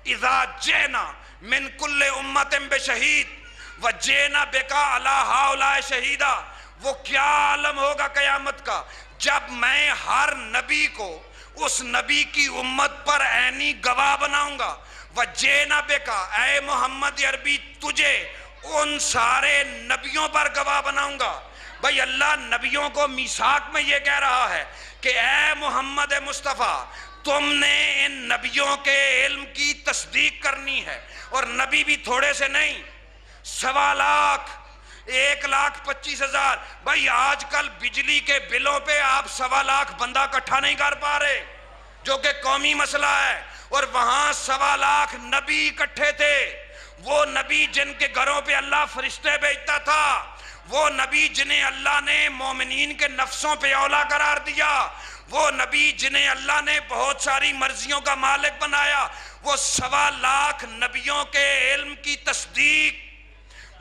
B: إِذَا جِئْنَا مِن كُلِّ أُمَّةٍ بِشَهِيدٍ وَجِئْنَا بِكَ عَلَىٰ هَٰؤُلَاءِ شَهِيدًا۔ وہ کیا عالم ہوگا قیامت کا جب میں ہر نبی کو اس نبی کی امت پر عینی گواہ بناؤں گا۔ وَجِئْنَا بِكَ، اے محمد عربی تجھے ان سارے نبیوں پر گواہ بناؤں گا۔ بھائی اللہ نبیوں کو میثاق میں یہ کہہ رہا ہے کہ اے محمد مصطفیٰ تم نے ان نبیوں کے علم کی تصدیق کرنی ہے، اور نبی بھی تھوڑے سے نہیں، 1.25 لاکھ 1,25,000. بھائی آج کل بجلی کے بلوں پہ آپ 1.25 لاکھ بندہ اکٹھا نہیں کر پا رہے، جو کہ قومی مسئلہ ہے، اور وہاں 1.25 لاکھ نبی اکٹھے تھے. وہ نبی جن کے گھروں پہ اللہ فرشتے بھیجتا تھا، وہ نبی جنہیں اللہ نے مومنین کے نفسوں پہ اولا قرار دیا، وہ نبی جنہیں اللہ نے بہت ساری مرضیوں کا مالک بنایا، وہ 1.25 لاکھ نبیوں کے علم کی تصدیق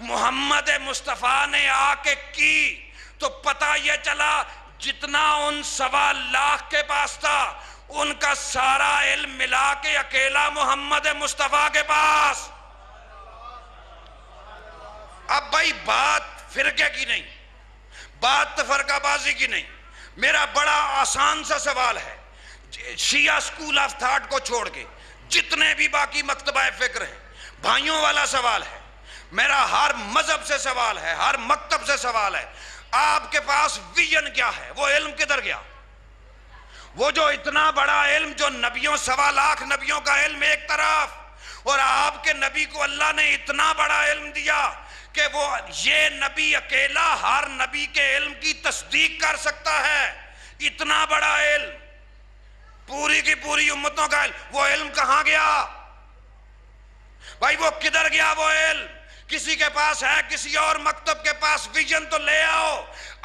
B: محمد مصطفیٰ نے آ کے کی. تو پتہ یہ چلا جتنا ان 1.25 لاکھ کے پاس تھا ان کا سارا علم ملا کے اکیلا محمد مصطفیٰ کے پاس. اب بھائی بات فرقے کی نہیں، بات تفرقہ بازی کی نہیں. میرا بڑا آسان سا سوال ہے، شیعہ سکول آف تھاٹ کو چھوڑ کے جتنے بھی باقی مکتبہ فکر ہیں، بھائیوں والا سوال ہے میرا، ہر مذہب سے سوال ہے، ہر مکتب سے سوال ہے. آپ کے پاس ویژن کیا ہے؟ وہ علم کدھر گیا؟ وہ جو اتنا بڑا علم، جو نبیوں 1.25 لاکھ نبیوں کا علم ایک طرف، اور آپ کے نبی کو اللہ نے اتنا بڑا علم دیا کہ وہ یہ نبی اکیلا ہر نبی کے علم کی تصدیق کر سکتا ہے. اتنا بڑا علم، پوری کی پوری امتوں کا علم، وہ علم کہاں گیا بھائی؟ وہ کدھر گیا وہ علم؟ کسی کے پاس ہے، کسی اور مکتب کے پاس ویژن تو لے آؤ.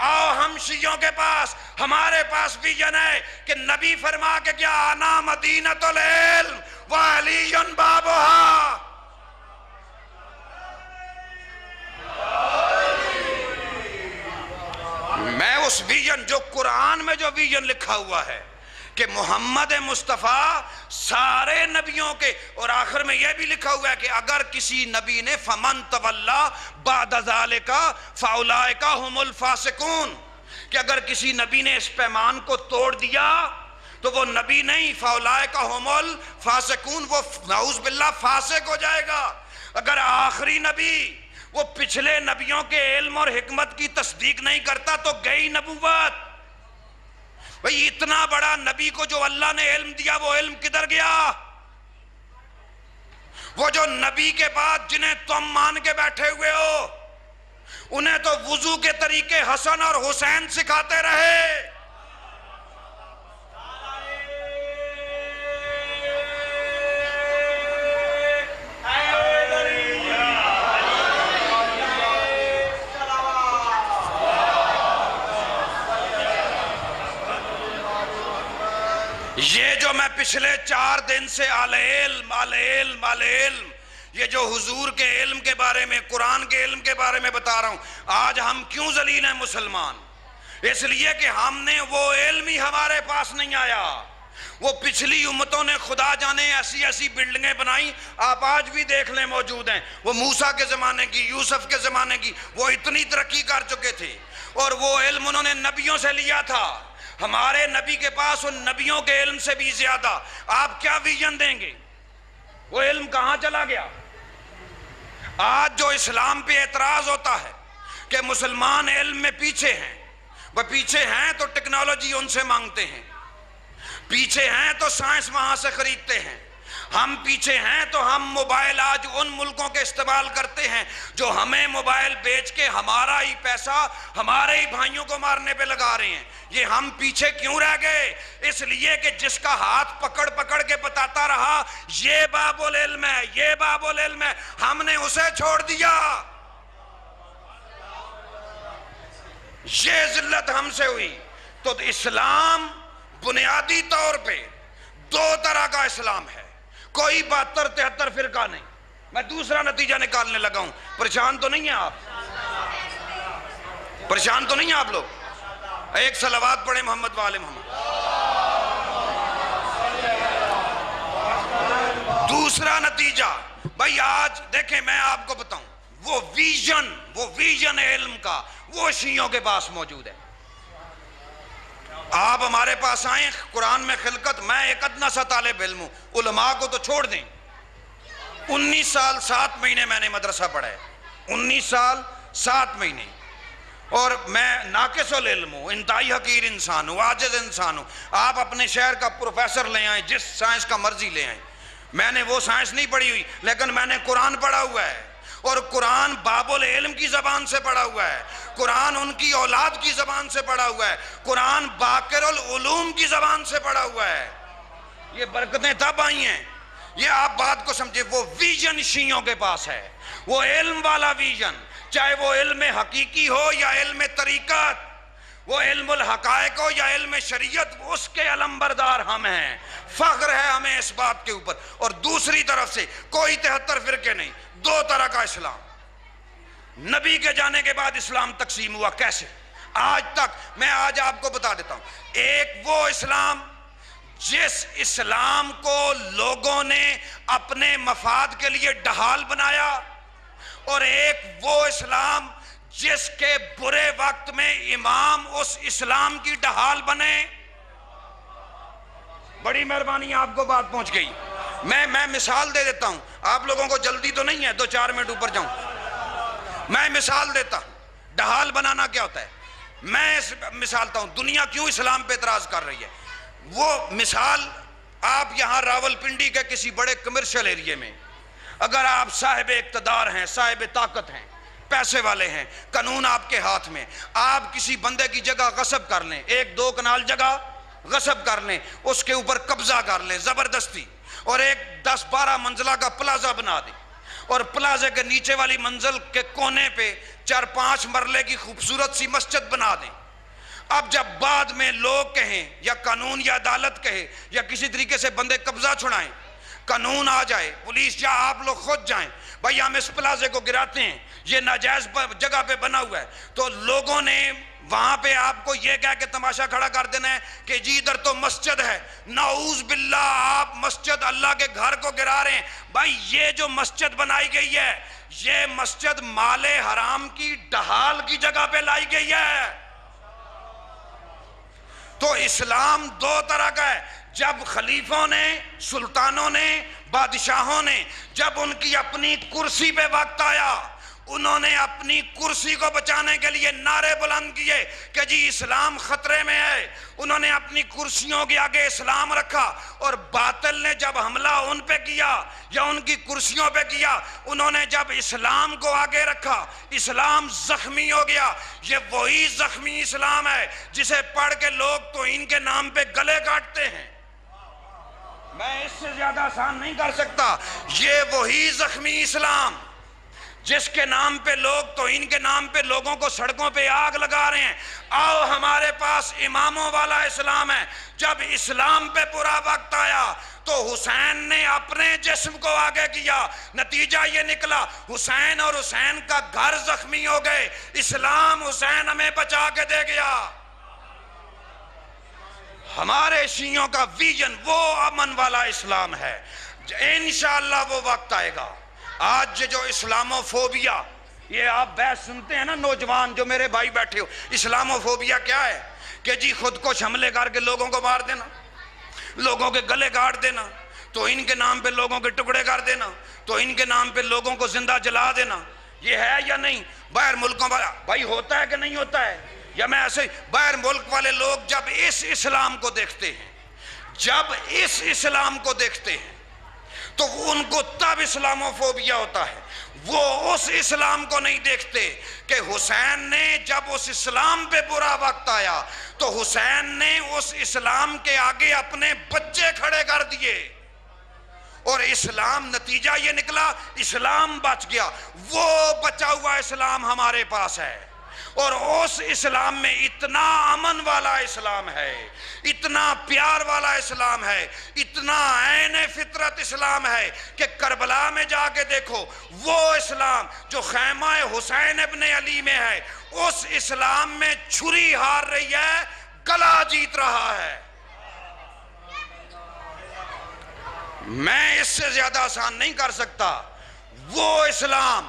B: آؤ ہم شیعوں کے پاس، ہمارے پاس ویژن ہے کہ نبی فرما کے کیا، انا مدینۃ العلم وعلی بابھا. میں اس ویژن، جو قرآن میں جو ویژن لکھا ہوا ہے کہ محمد مصطفیٰ سارے نبیوں کے، اور آخر میں یہ بھی لکھا ہوا ہے کہ اگر کسی نبی نے فمن تولا بعد ذالک فاولئک هم الفاسقون، کہ اگر کسی نبی نے اس پیمان کو توڑ دیا تو وہ نبی نہیں، فاولئک هم الفاسقون، وہ نعوذ باللہ فاسق ہو جائے گا. اگر آخری نبی وہ پچھلے نبیوں کے علم اور حکمت کی تصدیق نہیں کرتا تو گئی نبوت. بھئی اتنا بڑا نبی کو جو اللہ نے علم دیا، وہ علم کدھر گیا؟ وہ جو نبی کے بعد جنہیں تم مان کے بیٹھے ہوئے ہو، انہیں تو وضو کے طریقے حسن اور حسین سکھاتے رہے. یہ جو میں پچھلے 4 دن سے علم یہ جو حضور کے علم کے بارے میں، قرآن کے علم کے بارے میں بتا رہا ہوں، آج ہم کیوں ذلیل ہیں مسلمان؟ اس لیے کہ ہم نے وہ علم ہی ہمارے پاس نہیں آیا. وہ پچھلی امتوں نے خدا جانے ایسی ایسی بلڈنگیں بنائی، آپ آج بھی دیکھ لیں موجود ہیں، وہ موسیٰ کے زمانے کی، یوسف کے زمانے کی، وہ اتنی ترقی کر چکے تھے، اور وہ علم انہوں نے نبیوں سے لیا تھا. ہمارے نبی کے پاس ان نبیوں کے علم سے بھی زیادہ. آپ کیا ویژن دیں گے؟ وہ علم کہاں چلا گیا؟ آج جو اسلام پہ اعتراض ہوتا ہے کہ مسلمان علم میں پیچھے ہیں، وہ پیچھے ہیں تو ٹیکنالوجی ان سے مانگتے ہیں، پیچھے ہیں تو سائنس وہاں سے خریدتے ہیں. ہم پیچھے ہیں تو ہم موبائل آج ان ملکوں کے استعمال کرتے ہیں جو ہمیں موبائل بیچ کے ہمارا ہی پیسہ ہمارے ہی بھائیوں کو مارنے پہ لگا رہے ہیں. یہ ہم پیچھے کیوں رہ گئے؟ اس لیے کہ جس کا ہاتھ پکڑ پکڑ کے بتاتا رہا یہ باب العلم ہے، یہ باب العلم ہے، ہم نے اسے چھوڑ دیا. یہ ذلت ہم سے ہوئی. تو اسلام بنیادی طور پہ 2 طرح کا اسلام ہے، کوئی 72-73 فرقہ نہیں. میں دوسرا نتیجہ نکالنے لگا ہوں. پریشان تو نہیں ہیں آپ؟ پریشان تو نہیں ہیں آپ لوگ؟ ایک صلوات پڑھیں محمد وآل محمد. دوسرا نتیجہ بھائی آج دیکھیں، میں آپ کو بتاؤں، وہ ویژن علم کا وہ شیعوں کے پاس موجود ہے. آپ ہمارے پاس آئیں، قرآن میں خلقت، میں ایک ادنا سا طالب علم ہوں، علماء کو تو چھوڑ دیں. 19 سال 7 مہینے میں نے مدرسہ پڑھا ہے، 19 سال 7 مہینے، اور میں ناقص العلم ہوں، انتہائی حقیر انسان ہوں، عاجز انسان ہوں. آپ اپنے شہر کا پروفیسر لے آئیں، جس سائنس کا مرضی لے آئیں، میں نے وہ سائنس نہیں پڑھی ہوئی، لیکن میں نے قرآن پڑھا ہوا ہے. اور قرآن باب العلم کی زبان سے پڑھا ہوا ہے، قرآن ان کی اولاد کی زبان سے پڑھا ہوا ہے، قرآن باقر العلوم کی زبان سے پڑھا ہوا ہے۔ یہ برکتیں تب آئی ہیں، یہ آپ بات کو سمجھے۔ وہ ویژن شیعوں کے پاس ہے، وہ علم والا ویژن، چاہے وہ علم حقیقی ہو یا علم طریقت، وہ علم الحقائق ہو یا علم شریعت، اس کے علمبردار ہم ہیں۔ فخر ہے ہمیں اس بات کے اوپر۔ اور دوسری طرف سے کوئی 73 فرقے نہیں، 2 طرح کا اسلام۔ نبی کے جانے کے بعد اسلام تقسیم ہوا، کیسے؟ آج تک میں آج آپ کو بتا دیتا ہوں۔ ایک وہ اسلام جس اسلام کو لوگوں نے اپنے مفاد کے لیے ڈھال بنایا، اور ایک وہ اسلام جس کے برے وقت میں امام اس اسلام کی ڈھال بنے۔ بڑی مہربانی، آپ کو بات پہنچ گئی۔ میں مثال دے دیتا ہوں، آپ لوگوں کو جلدی تو نہیں ہے 2-4 منٹ اوپر جاؤں، میں مثال دیتا ہوں ڈھال بنانا کیا ہوتا ہے۔ میں مثال دیتا ہوں دنیا کیوں اسلام پہ اعتراض کر رہی ہے۔ وہ مثال آپ یہاں راول پنڈی کے کسی بڑے کمرشل ایریے میں، اگر آپ صاحب اقتدار ہیں، صاحب طاقت ہیں، پیسے والے ہیں، قانون آپ کے ہاتھ میں، آپ کسی بندے کی جگہ غصب کر لیں، 1-2 کنال جگہ غصب کر لیں، اس کے اوپر قبضہ کر لیں زبردستی، اور ایک 10-12 منزلہ کا پلازہ بنا دیں، اور پلازے کے نیچے والی منزل کے کونے پہ 4-5 مرلے کی خوبصورت سی مسجد بنا دیں۔ اب جب بعد میں لوگ کہیں یا قانون یا عدالت کہے یا کسی طریقے سے بندے قبضہ چھڑائیں، قانون آ جائے، پولیس یا آپ لوگ خود جائیں، بھائی ہم اس پلازے کو گراتے ہیں، یہ ناجائز جگہ پہ بنا ہوا ہے، تو لوگوں نے وہاں پہ آپ کو یہ کہہ کے تماشا کھڑا کر دینا ہے کہ جی ادھر تو مسجد ہے، نعوذ باللہ آپ مسجد اللہ کے گھر کو گرا رہے ہیں۔ بھائی یہ جو مسجد بنائی گئی ہے، یہ مسجد مال حرام کی ڈھال کی جگہ پہ لائی گئی ہے۔ تو اسلام 2 طرح کا ہے۔ جب خلیفوں نے، سلطانوں نے، بادشاہوں نے جب ان کی اپنی کرسی پہ وقت آیا، انہوں نے اپنی کرسی کو بچانے کے لیے نعرے بلند کیے کہ جی اسلام خطرے میں ہے، انہوں نے اپنی کرسیوں کے آگے اسلام رکھا، اور باطل نے جب حملہ ان پہ کیا یا ان کی کرسیوں پہ کیا، انہوں نے جب اسلام کو آگے رکھا، اسلام زخمی ہو گیا۔ یہ وہی زخمی اسلام ہے جسے پڑھ کے لوگ توہین کے نام پہ گلے کاٹتے ہیں۔ میں اس سے زیادہ آسان نہیں کر سکتا۔ یہ وہی زخمی اسلام جس کے نام پہ لوگ توہین کے نام پہ لوگوں کو سڑکوں پہ آگ لگا رہے ہیں۔ آؤ ہمارے پاس اماموں والا اسلام ہے۔ جب اسلام پہ برا وقت آیا تو حسین نے اپنے جسم کو آگے کیا، نتیجہ یہ نکلا حسین اور حسین کا گھر زخمی ہو گئے، اسلام حسین ہمیں بچا کے دے گیا۔ ہمارے شیعوں کا ویژن وہ امن والا اسلام ہے۔ انشاءاللہ وہ وقت آئے گا۔ آج جو اسلامو فوبیا، یہ آپ بحث سنتے ہیں نا، نوجوان جو میرے بھائی بیٹھے ہو، اسلامو فوبیا کیا ہے؟ کہ جی خود کو حملے کر کے لوگوں کو مار دینا، لوگوں کے گلے کاٹ دینا، تو ان کے نام پہ لوگوں کے ٹکڑے کر دینا، تو ان کے نام پہ لوگوں کو زندہ جلا دینا، یہ ہے یا نہیں؟ باہر ملکوں والا بھائی ہوتا ہے کہ نہیں ہوتا ہے؟ یا میں ایسے باہر ملک والے لوگ جب اس اسلام کو دیکھتے ہیں، جب اس اسلام کو دیکھتے ہیں تو ان کو تب اسلاموفوبیا ہوتا ہے۔ وہ اس اسلام کو نہیں دیکھتے کہ حسین نے جب اس اسلام پہ برا وقت آیا تو حسین نے اس اسلام کے آگے اپنے بچے کھڑے کر دیے، اور اسلام نتیجہ یہ نکلا اسلام بچ گیا۔ وہ بچا ہوا اسلام ہمارے پاس ہے، اور اس اسلام میں اتنا امن والا اسلام ہے، اتنا پیار والا اسلام ہے، اتنا عین فطرت اسلام ہے کہ کربلا میں جا کے دیکھو، وہ اسلام جو خیمہ حسین ابن علی میں ہے، اس اسلام میں چھری ہار رہی ہے، گلا جیت رہا ہے۔ میں اس سے زیادہ آسان نہیں کر سکتا۔ وہ اسلام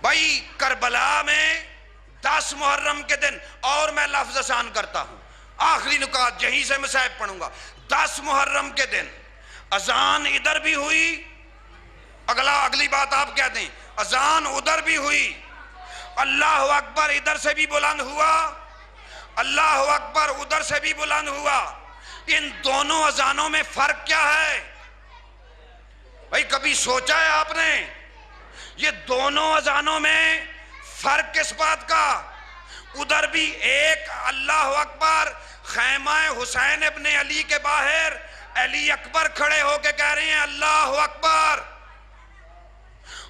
B: بھائی کربلا میں 10 محرم کے دن، اور میں لفظ آسان کرتا ہوں، آخری نکات یہیں سے میں صاحب پڑھوں گا۔ 10 محرم کے دن اذان ادھر بھی ہوئی، اگلی بات آپ کہہ دیں، اذان ادھر بھی ہوئی، اللہ اکبر ادھر سے بھی بلند ہوا، اللہ اکبر ادھر سے بھی بلند ہوا۔ ان دونوں اذانوں میں فرق کیا ہے؟ بھائی کبھی سوچا ہے آپ نے؟ یہ دونوں اذانوں میں فرق کس بات کا؟ ادھر بھی ایک اللہ اکبر خیمہ حسین ابن علی کے باہر علی اکبر کھڑے ہو کے کہہ رہے ہیں اللہ اکبر،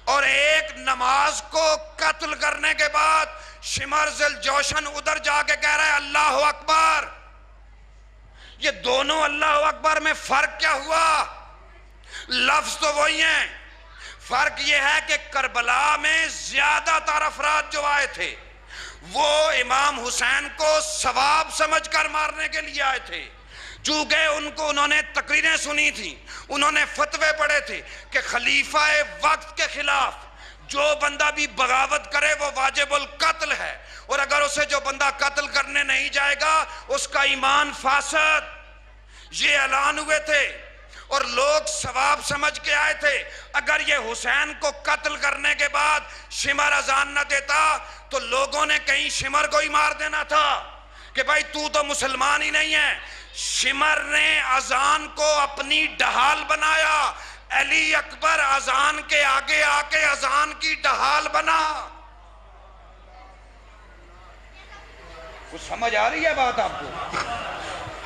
B: اور ایک نماز کو قتل کرنے کے بعد شمر ذل جوشن ادھر جا کے کہہ رہا ہے اللہ اکبر۔ یہ دونوں اللہ اکبر میں فرق کیا ہوا؟ لفظ تو وہی ہیں، فرق یہ ہے کہ کربلا میں زیادہ تر افراد جو آئے تھے وہ امام حسین کو ثواب سمجھ کر مارنے کے لیے آئے تھے، چونکہ انہوں نے تقریریں سنی تھیں، انہوں نے فتوے پڑھے تھے کہ خلیفہ وقت کے خلاف جو بندہ بھی بغاوت کرے وہ واجب القتل ہے، اور اگر اسے جو بندہ قتل کرنے نہیں جائے گا اس کا ایمان فاسد۔ یہ اعلان ہوئے تھے اور لوگ ثواب سمجھ کے آئے تھے۔ اگر یہ حسین کو قتل کرنے کے بعد شمر اذان نہ دیتا تو لوگوں نے کہیں شمر کو ہی مار دینا تھا کہ بھائی تو مسلمان ہی نہیں ہے۔ شمر نے اذان کو اپنی ڈھال بنایا، علی اکبر اذان کے آگے آ کے اذان کی ڈھال بنا۔ کچھ سمجھ آ رہی ہے بات آپ کو؟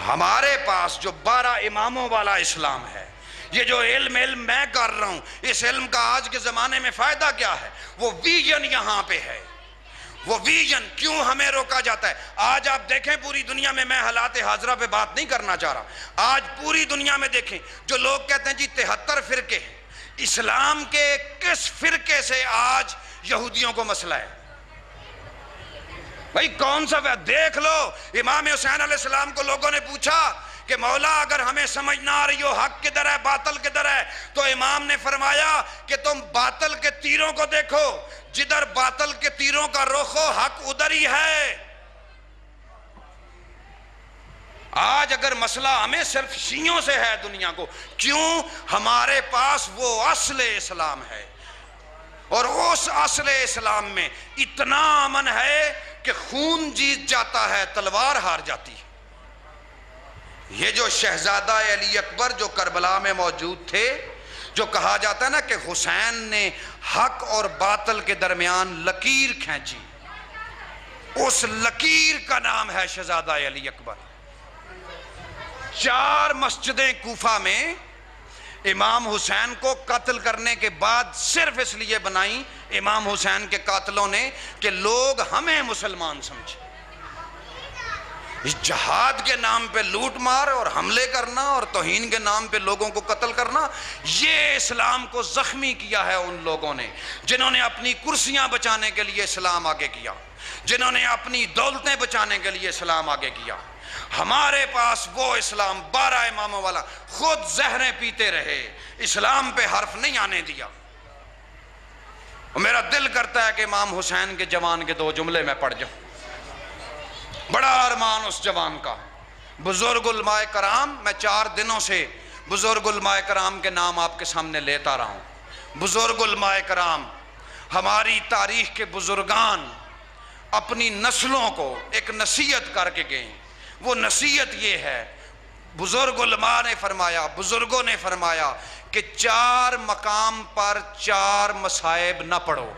B: ہمارے پاس جو 12 اماموں والا اسلام ہے، یہ جو علم میں کر رہا ہوں، اس علم کا آج کے زمانے میں فائدہ کیا ہے؟ وہ ویژن یہاں پہ ہے۔ وہ ویژن کیوں ہمیں روکا جاتا ہے؟ آج آپ دیکھیں پوری دنیا میں، میں حالات حاضرہ پہ بات نہیں کرنا چاہ رہا، آج پوری دنیا میں دیکھیں جو لوگ کہتے ہیں جی 73 فرقے ہیں، اسلام کے کس فرقے سے آج یہودیوں کو مسئلہ ہے؟ بھائی کون سا؟ دیکھ لو، امام حسین علیہ السلام کو لوگوں نے پوچھا کہ مولا اگر ہمیں سمجھ نہ آ رہی ہو حق کدھر ہے باطل کدھر ہے، تو امام نے فرمایا کہ تم باطل کے تیروں کو دیکھو، جدھر باطل کے تیروں کا رخ ہو حق ادھر ہی ہے۔ آج اگر مسئلہ ہمیں صرف شیعوں سے ہے دنیا کو، کیوں؟ ہمارے پاس وہ اصل اسلام ہے، اور اس اصل اسلام میں اتنا امن ہے کہ خون جیت جاتا ہے، تلوار ہار جاتی ہے۔ یہ جو شہزادہ علی اکبر جو کربلا میں موجود تھے، جو کہا جاتا ہے نا کہ حسین نے حق اور باطل کے درمیان لکیر کھینچی، اس لکیر کا نام ہے شہزادہ علی اکبر۔ 4 مسجدیں کوفہ میں امام حسین کو قتل کرنے کے بعد صرف اس لیے بنائیں امام حسین کے قاتلوں نے کہ لوگ ہمیں مسلمان سمجھیں۔ اس جہاد کے نام پہ لوٹ مار اور حملے کرنا اور توہین کے نام پہ لوگوں کو قتل کرنا، یہ اسلام کو زخمی کیا ہے ان لوگوں نے جنہوں نے اپنی کرسیاں بچانے کے لیے اسلام آگے کیا، جنہوں نے اپنی دولتیں بچانے کے لیے اسلام آگے کیا۔ ہمارے پاس وہ اسلام 12 اماموں والا، خود زہریں پیتے رہے، اسلام پہ حرف نہیں آنے دیا۔ اور میرا دل کرتا ہے کہ امام حسین کے جوان کے 2 جملے میں پڑھ جاؤں، بڑا ارمان اس جوان کا۔ بزرگ علماء کرام، میں 4 دنوں سے بزرگ علماء کرام کے نام آپ کے سامنے لیتا رہا ہوں۔ بزرگ علماء کرام، ہماری تاریخ کے بزرگان اپنی نسلوں کو ایک نصیحت کر کے گئے۔ وہ نصیحت یہ ہے، بزرگ علماء نے فرمایا، بزرگوں نے فرمایا کہ 4 مقام پر 4 مصائب نہ پڑھو۔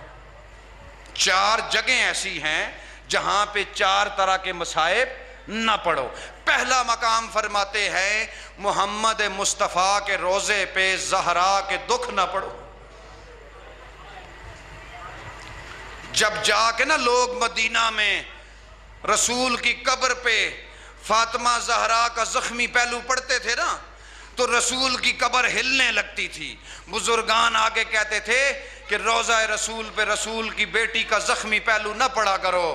B: 4 جگہیں ایسی ہیں جہاں پہ 4 طرح کے مصائب نہ پڑھو۔ پہلا مقام فرماتے ہیں محمد مصطفیٰ کے روزے پہ زہرا کے دکھ نہ پڑھو۔ جب جا کے نا لوگ مدینہ میں رسول کی قبر پہ فاطمہ زہرا کا زخمی پہلو پڑھتے تھے نا، تو رسول کی قبر ہلنے لگتی تھی۔ بزرگان آگے کہتے تھے کہ روضہ رسول پہ رسول کی بیٹی کا زخمی پہلو نہ پڑا کرو،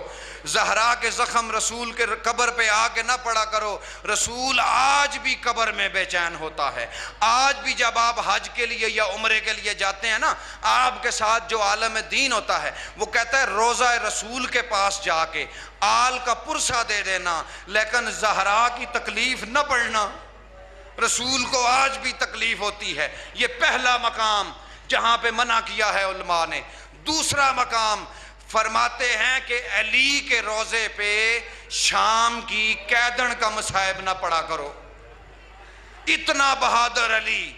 B: زہرا کے زخم رسول کے قبر پہ آ کے نہ پڑا کرو۔ رسول آج بھی قبر میں بے چین ہوتا ہے۔ آج بھی جب آپ حج کے لیے یا عمرے کے لیے جاتے ہیں نا، آپ کے ساتھ جو عالم دین ہوتا ہے وہ کہتا ہے روضہ رسول کے پاس جا کے آل کا پرسہ دے دینا، لیکن زہرا کی تکلیف نہ پڑھنا۔ رسول کو آج بھی تکلیف ہوتی ہے۔ یہ پہلا مقام جہاں پہ منع کیا ہے علماء نے۔ دوسرا مقام فرماتے ہیں کہ علی کے روزے پہ شام کی قیدن کا مصائب نہ پڑا کرو۔ اتنا بہادر علی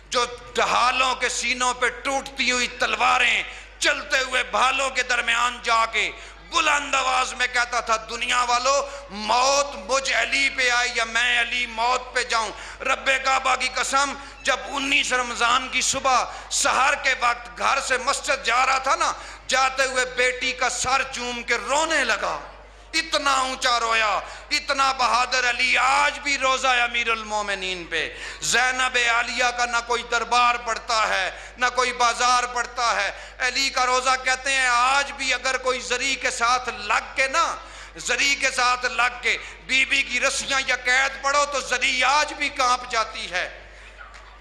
B: جو ڈھالوں کے سینوں پہ ٹوٹتی ہوئی تلواریں چلتے ہوئے بھالوں کے درمیان جا کے بلند آواز میں کہتا تھا دنیا والو موت مجھ علی پہ آئی یا میں علی موت پہ جاؤں. رب کعبہ کی قسم جب 19 رمضان کی صبح سحر کے وقت گھر سے مسجد جا رہا تھا نا, جاتے ہوئے بیٹی کا سر چوم کے رونے لگا. اتنا اونچا رویا, اتنا بہادر علی. آج بھی روزہ امیر المومنین پہ زینب عالیہ کا نہ کوئی دربار پڑتا ہے نہ کوئی بازار پڑتا ہے. علی کا روزہ کہتے ہیں آج بھی اگر کوئی زری کے ساتھ لگ کے نا, زری کے ساتھ لگ کے بی بی کی رسیاں یا قید پڑھو تو زری آج بھی کانپ جاتی ہے.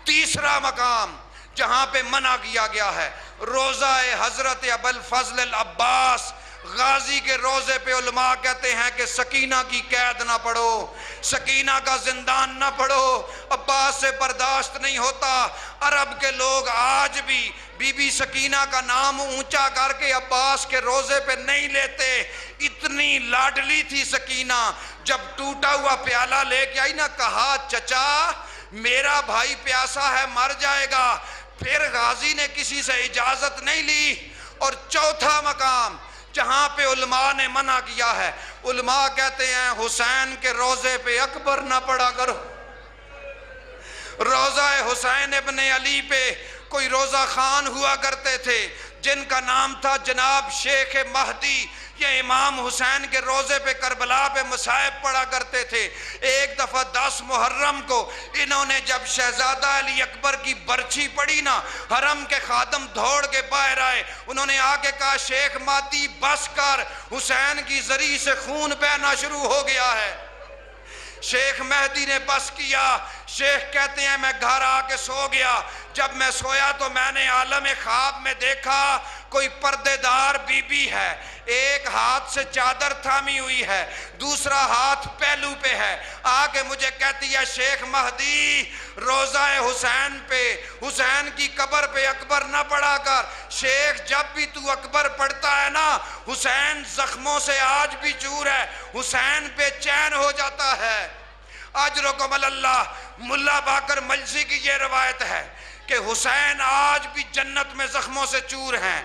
B: تیسرا مقام جہاں پہ منع کیا گیا ہے روزہ حضرت ابوالفضل العباس غازی کے روزے پہ علماء کہتے ہیں کہ سکینہ کی قید نہ پڑھو, سکینہ کا زندان نہ پڑھو, عباس سے برداشت نہیں ہوتا. عرب کے لوگ آج بھی بی بی سکینہ کا نام اونچا کر کے عباس کے روزے پہ نہیں لیتے. اتنی لاڈلی تھی سکینہ. جب ٹوٹا ہوا پیالہ لے کے آئی نا, کہا چچا میرا بھائی پیاسا ہے مر جائے گا. پھر غازی نے کسی سے اجازت نہیں لی. اور چوتھا مقام جہاں پہ علماء نے منع کیا ہے, علماء کہتے ہیں حسین کے روزے پہ اکبر نہ پڑھا کرو. روزہ حسین ابن علی پہ کوئی روزہ خان ہوا کرتے تھے جن کا نام تھا جناب شیخ مہدی. یہ امام حسین کے روزے پہ کربلا پہ مصائب پڑھا کرتے تھے. ایک دفعہ 10 محرم کو انہوں نے جب شہزادہ علی اکبر کی برچھی پڑھی نا, حرم کے خادم دوڑ کے باہر آئے. انہوں نے آ کے کہا شیخ مہدی بس کر, حسین کی زری سے خون بہنا شروع ہو گیا ہے. شیخ مہدی نے بس کیا. شیخ کہتے ہیں میں گھر آ کے سو گیا. جب میں سویا تو میں نے عالم خواب میں دیکھا کوئی پردے دار بی بی ہے, ایک ہاتھ سے چادر تھامی ہوئی ہے, دوسرا ہاتھ پہلو پہ ہے. آ کے مجھے کہتی ہے شیخ مہدی روزہ حسین پہ, حسین کی قبر پہ اکبر نہ پڑھا کر. شیخ جب بھی تو اکبر پڑھتا ہے نا, حسین زخموں سے آج بھی چور ہے, حسین بے چین ہو جاتا ہے. اجرکم اللہ. ملا باقر مجلسی کی یہ روایت ہے کہ حسین آج بھی جنت میں زخموں سے چور ہیں.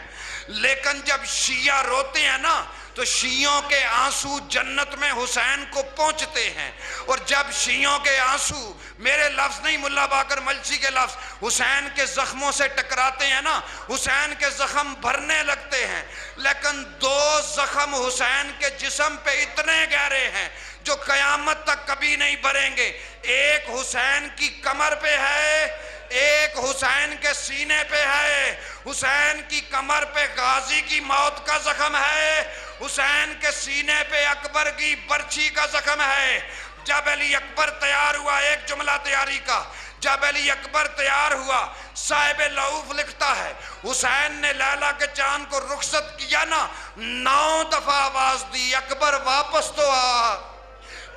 B: لیکن جب شیعہ روتے ہیں نا تو شیعوں کے آنسو جنت میں حسین کو پہنچتے ہیں. اور جب شیعوں کے آنسو, میرے لفظ نہیں ملا باقر مجلسی کے لفظ, حسین کے زخموں سے ٹکراتے ہیں نا, حسین کے زخم بھرنے لگتے ہیں. لیکن 2 زخم حسین کے جسم پہ اتنے گہرے ہیں جو قیامت تک کبھی نہیں بھریں گے. ایک حسین کی کمر پہ ہے, ایک حسین کے سینے پہ ہے. حسین کی کمر پہ غازی کی موت کا زخم ہے, حسین کے سینے پہ اکبر کی برچھی کا زخم ہے. جب علی اکبر تیار ہوا, ایک جملہ تیاری کا, جب علی اکبر تیار ہوا, صاحب لعوف لکھتا ہے حسین نے لیلا کے چاند کو رخصت کیا نا, 9 دفعہ آواز دی اکبر واپس تو آ.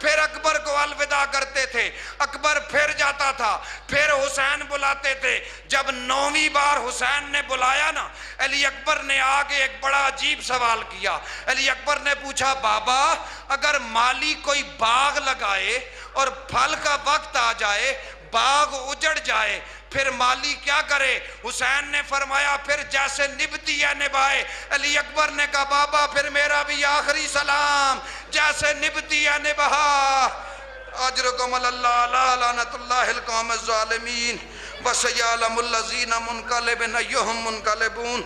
B: پھر اکبر کو الوداع کرتے تھے, اکبر پھر جاتا تھا, پھر حسین بلاتے تھے. جب 9ویں بار حسین نے بلایا نا, علی اکبر نے آگے ایک بڑا عجیب سوال کیا. علی اکبر نے پوچھا بابا اگر مالی کوئی باغ لگائے اور پھل کا وقت آ جائے, باغ اجڑ جائے, پھر مالی کیا کرے؟ حسین نے فرمایا پھر جیسے نبھتی ہے نبھائے. علی اکبر نے کہا بابا پھر میرا بھی آخری سلام, جیسے نبھتی ہے نبھا. اجرکم اللہ لا لعنت اللہ القوم الظالمین وسیعلم الذین منقلبن ایہم منقلبون.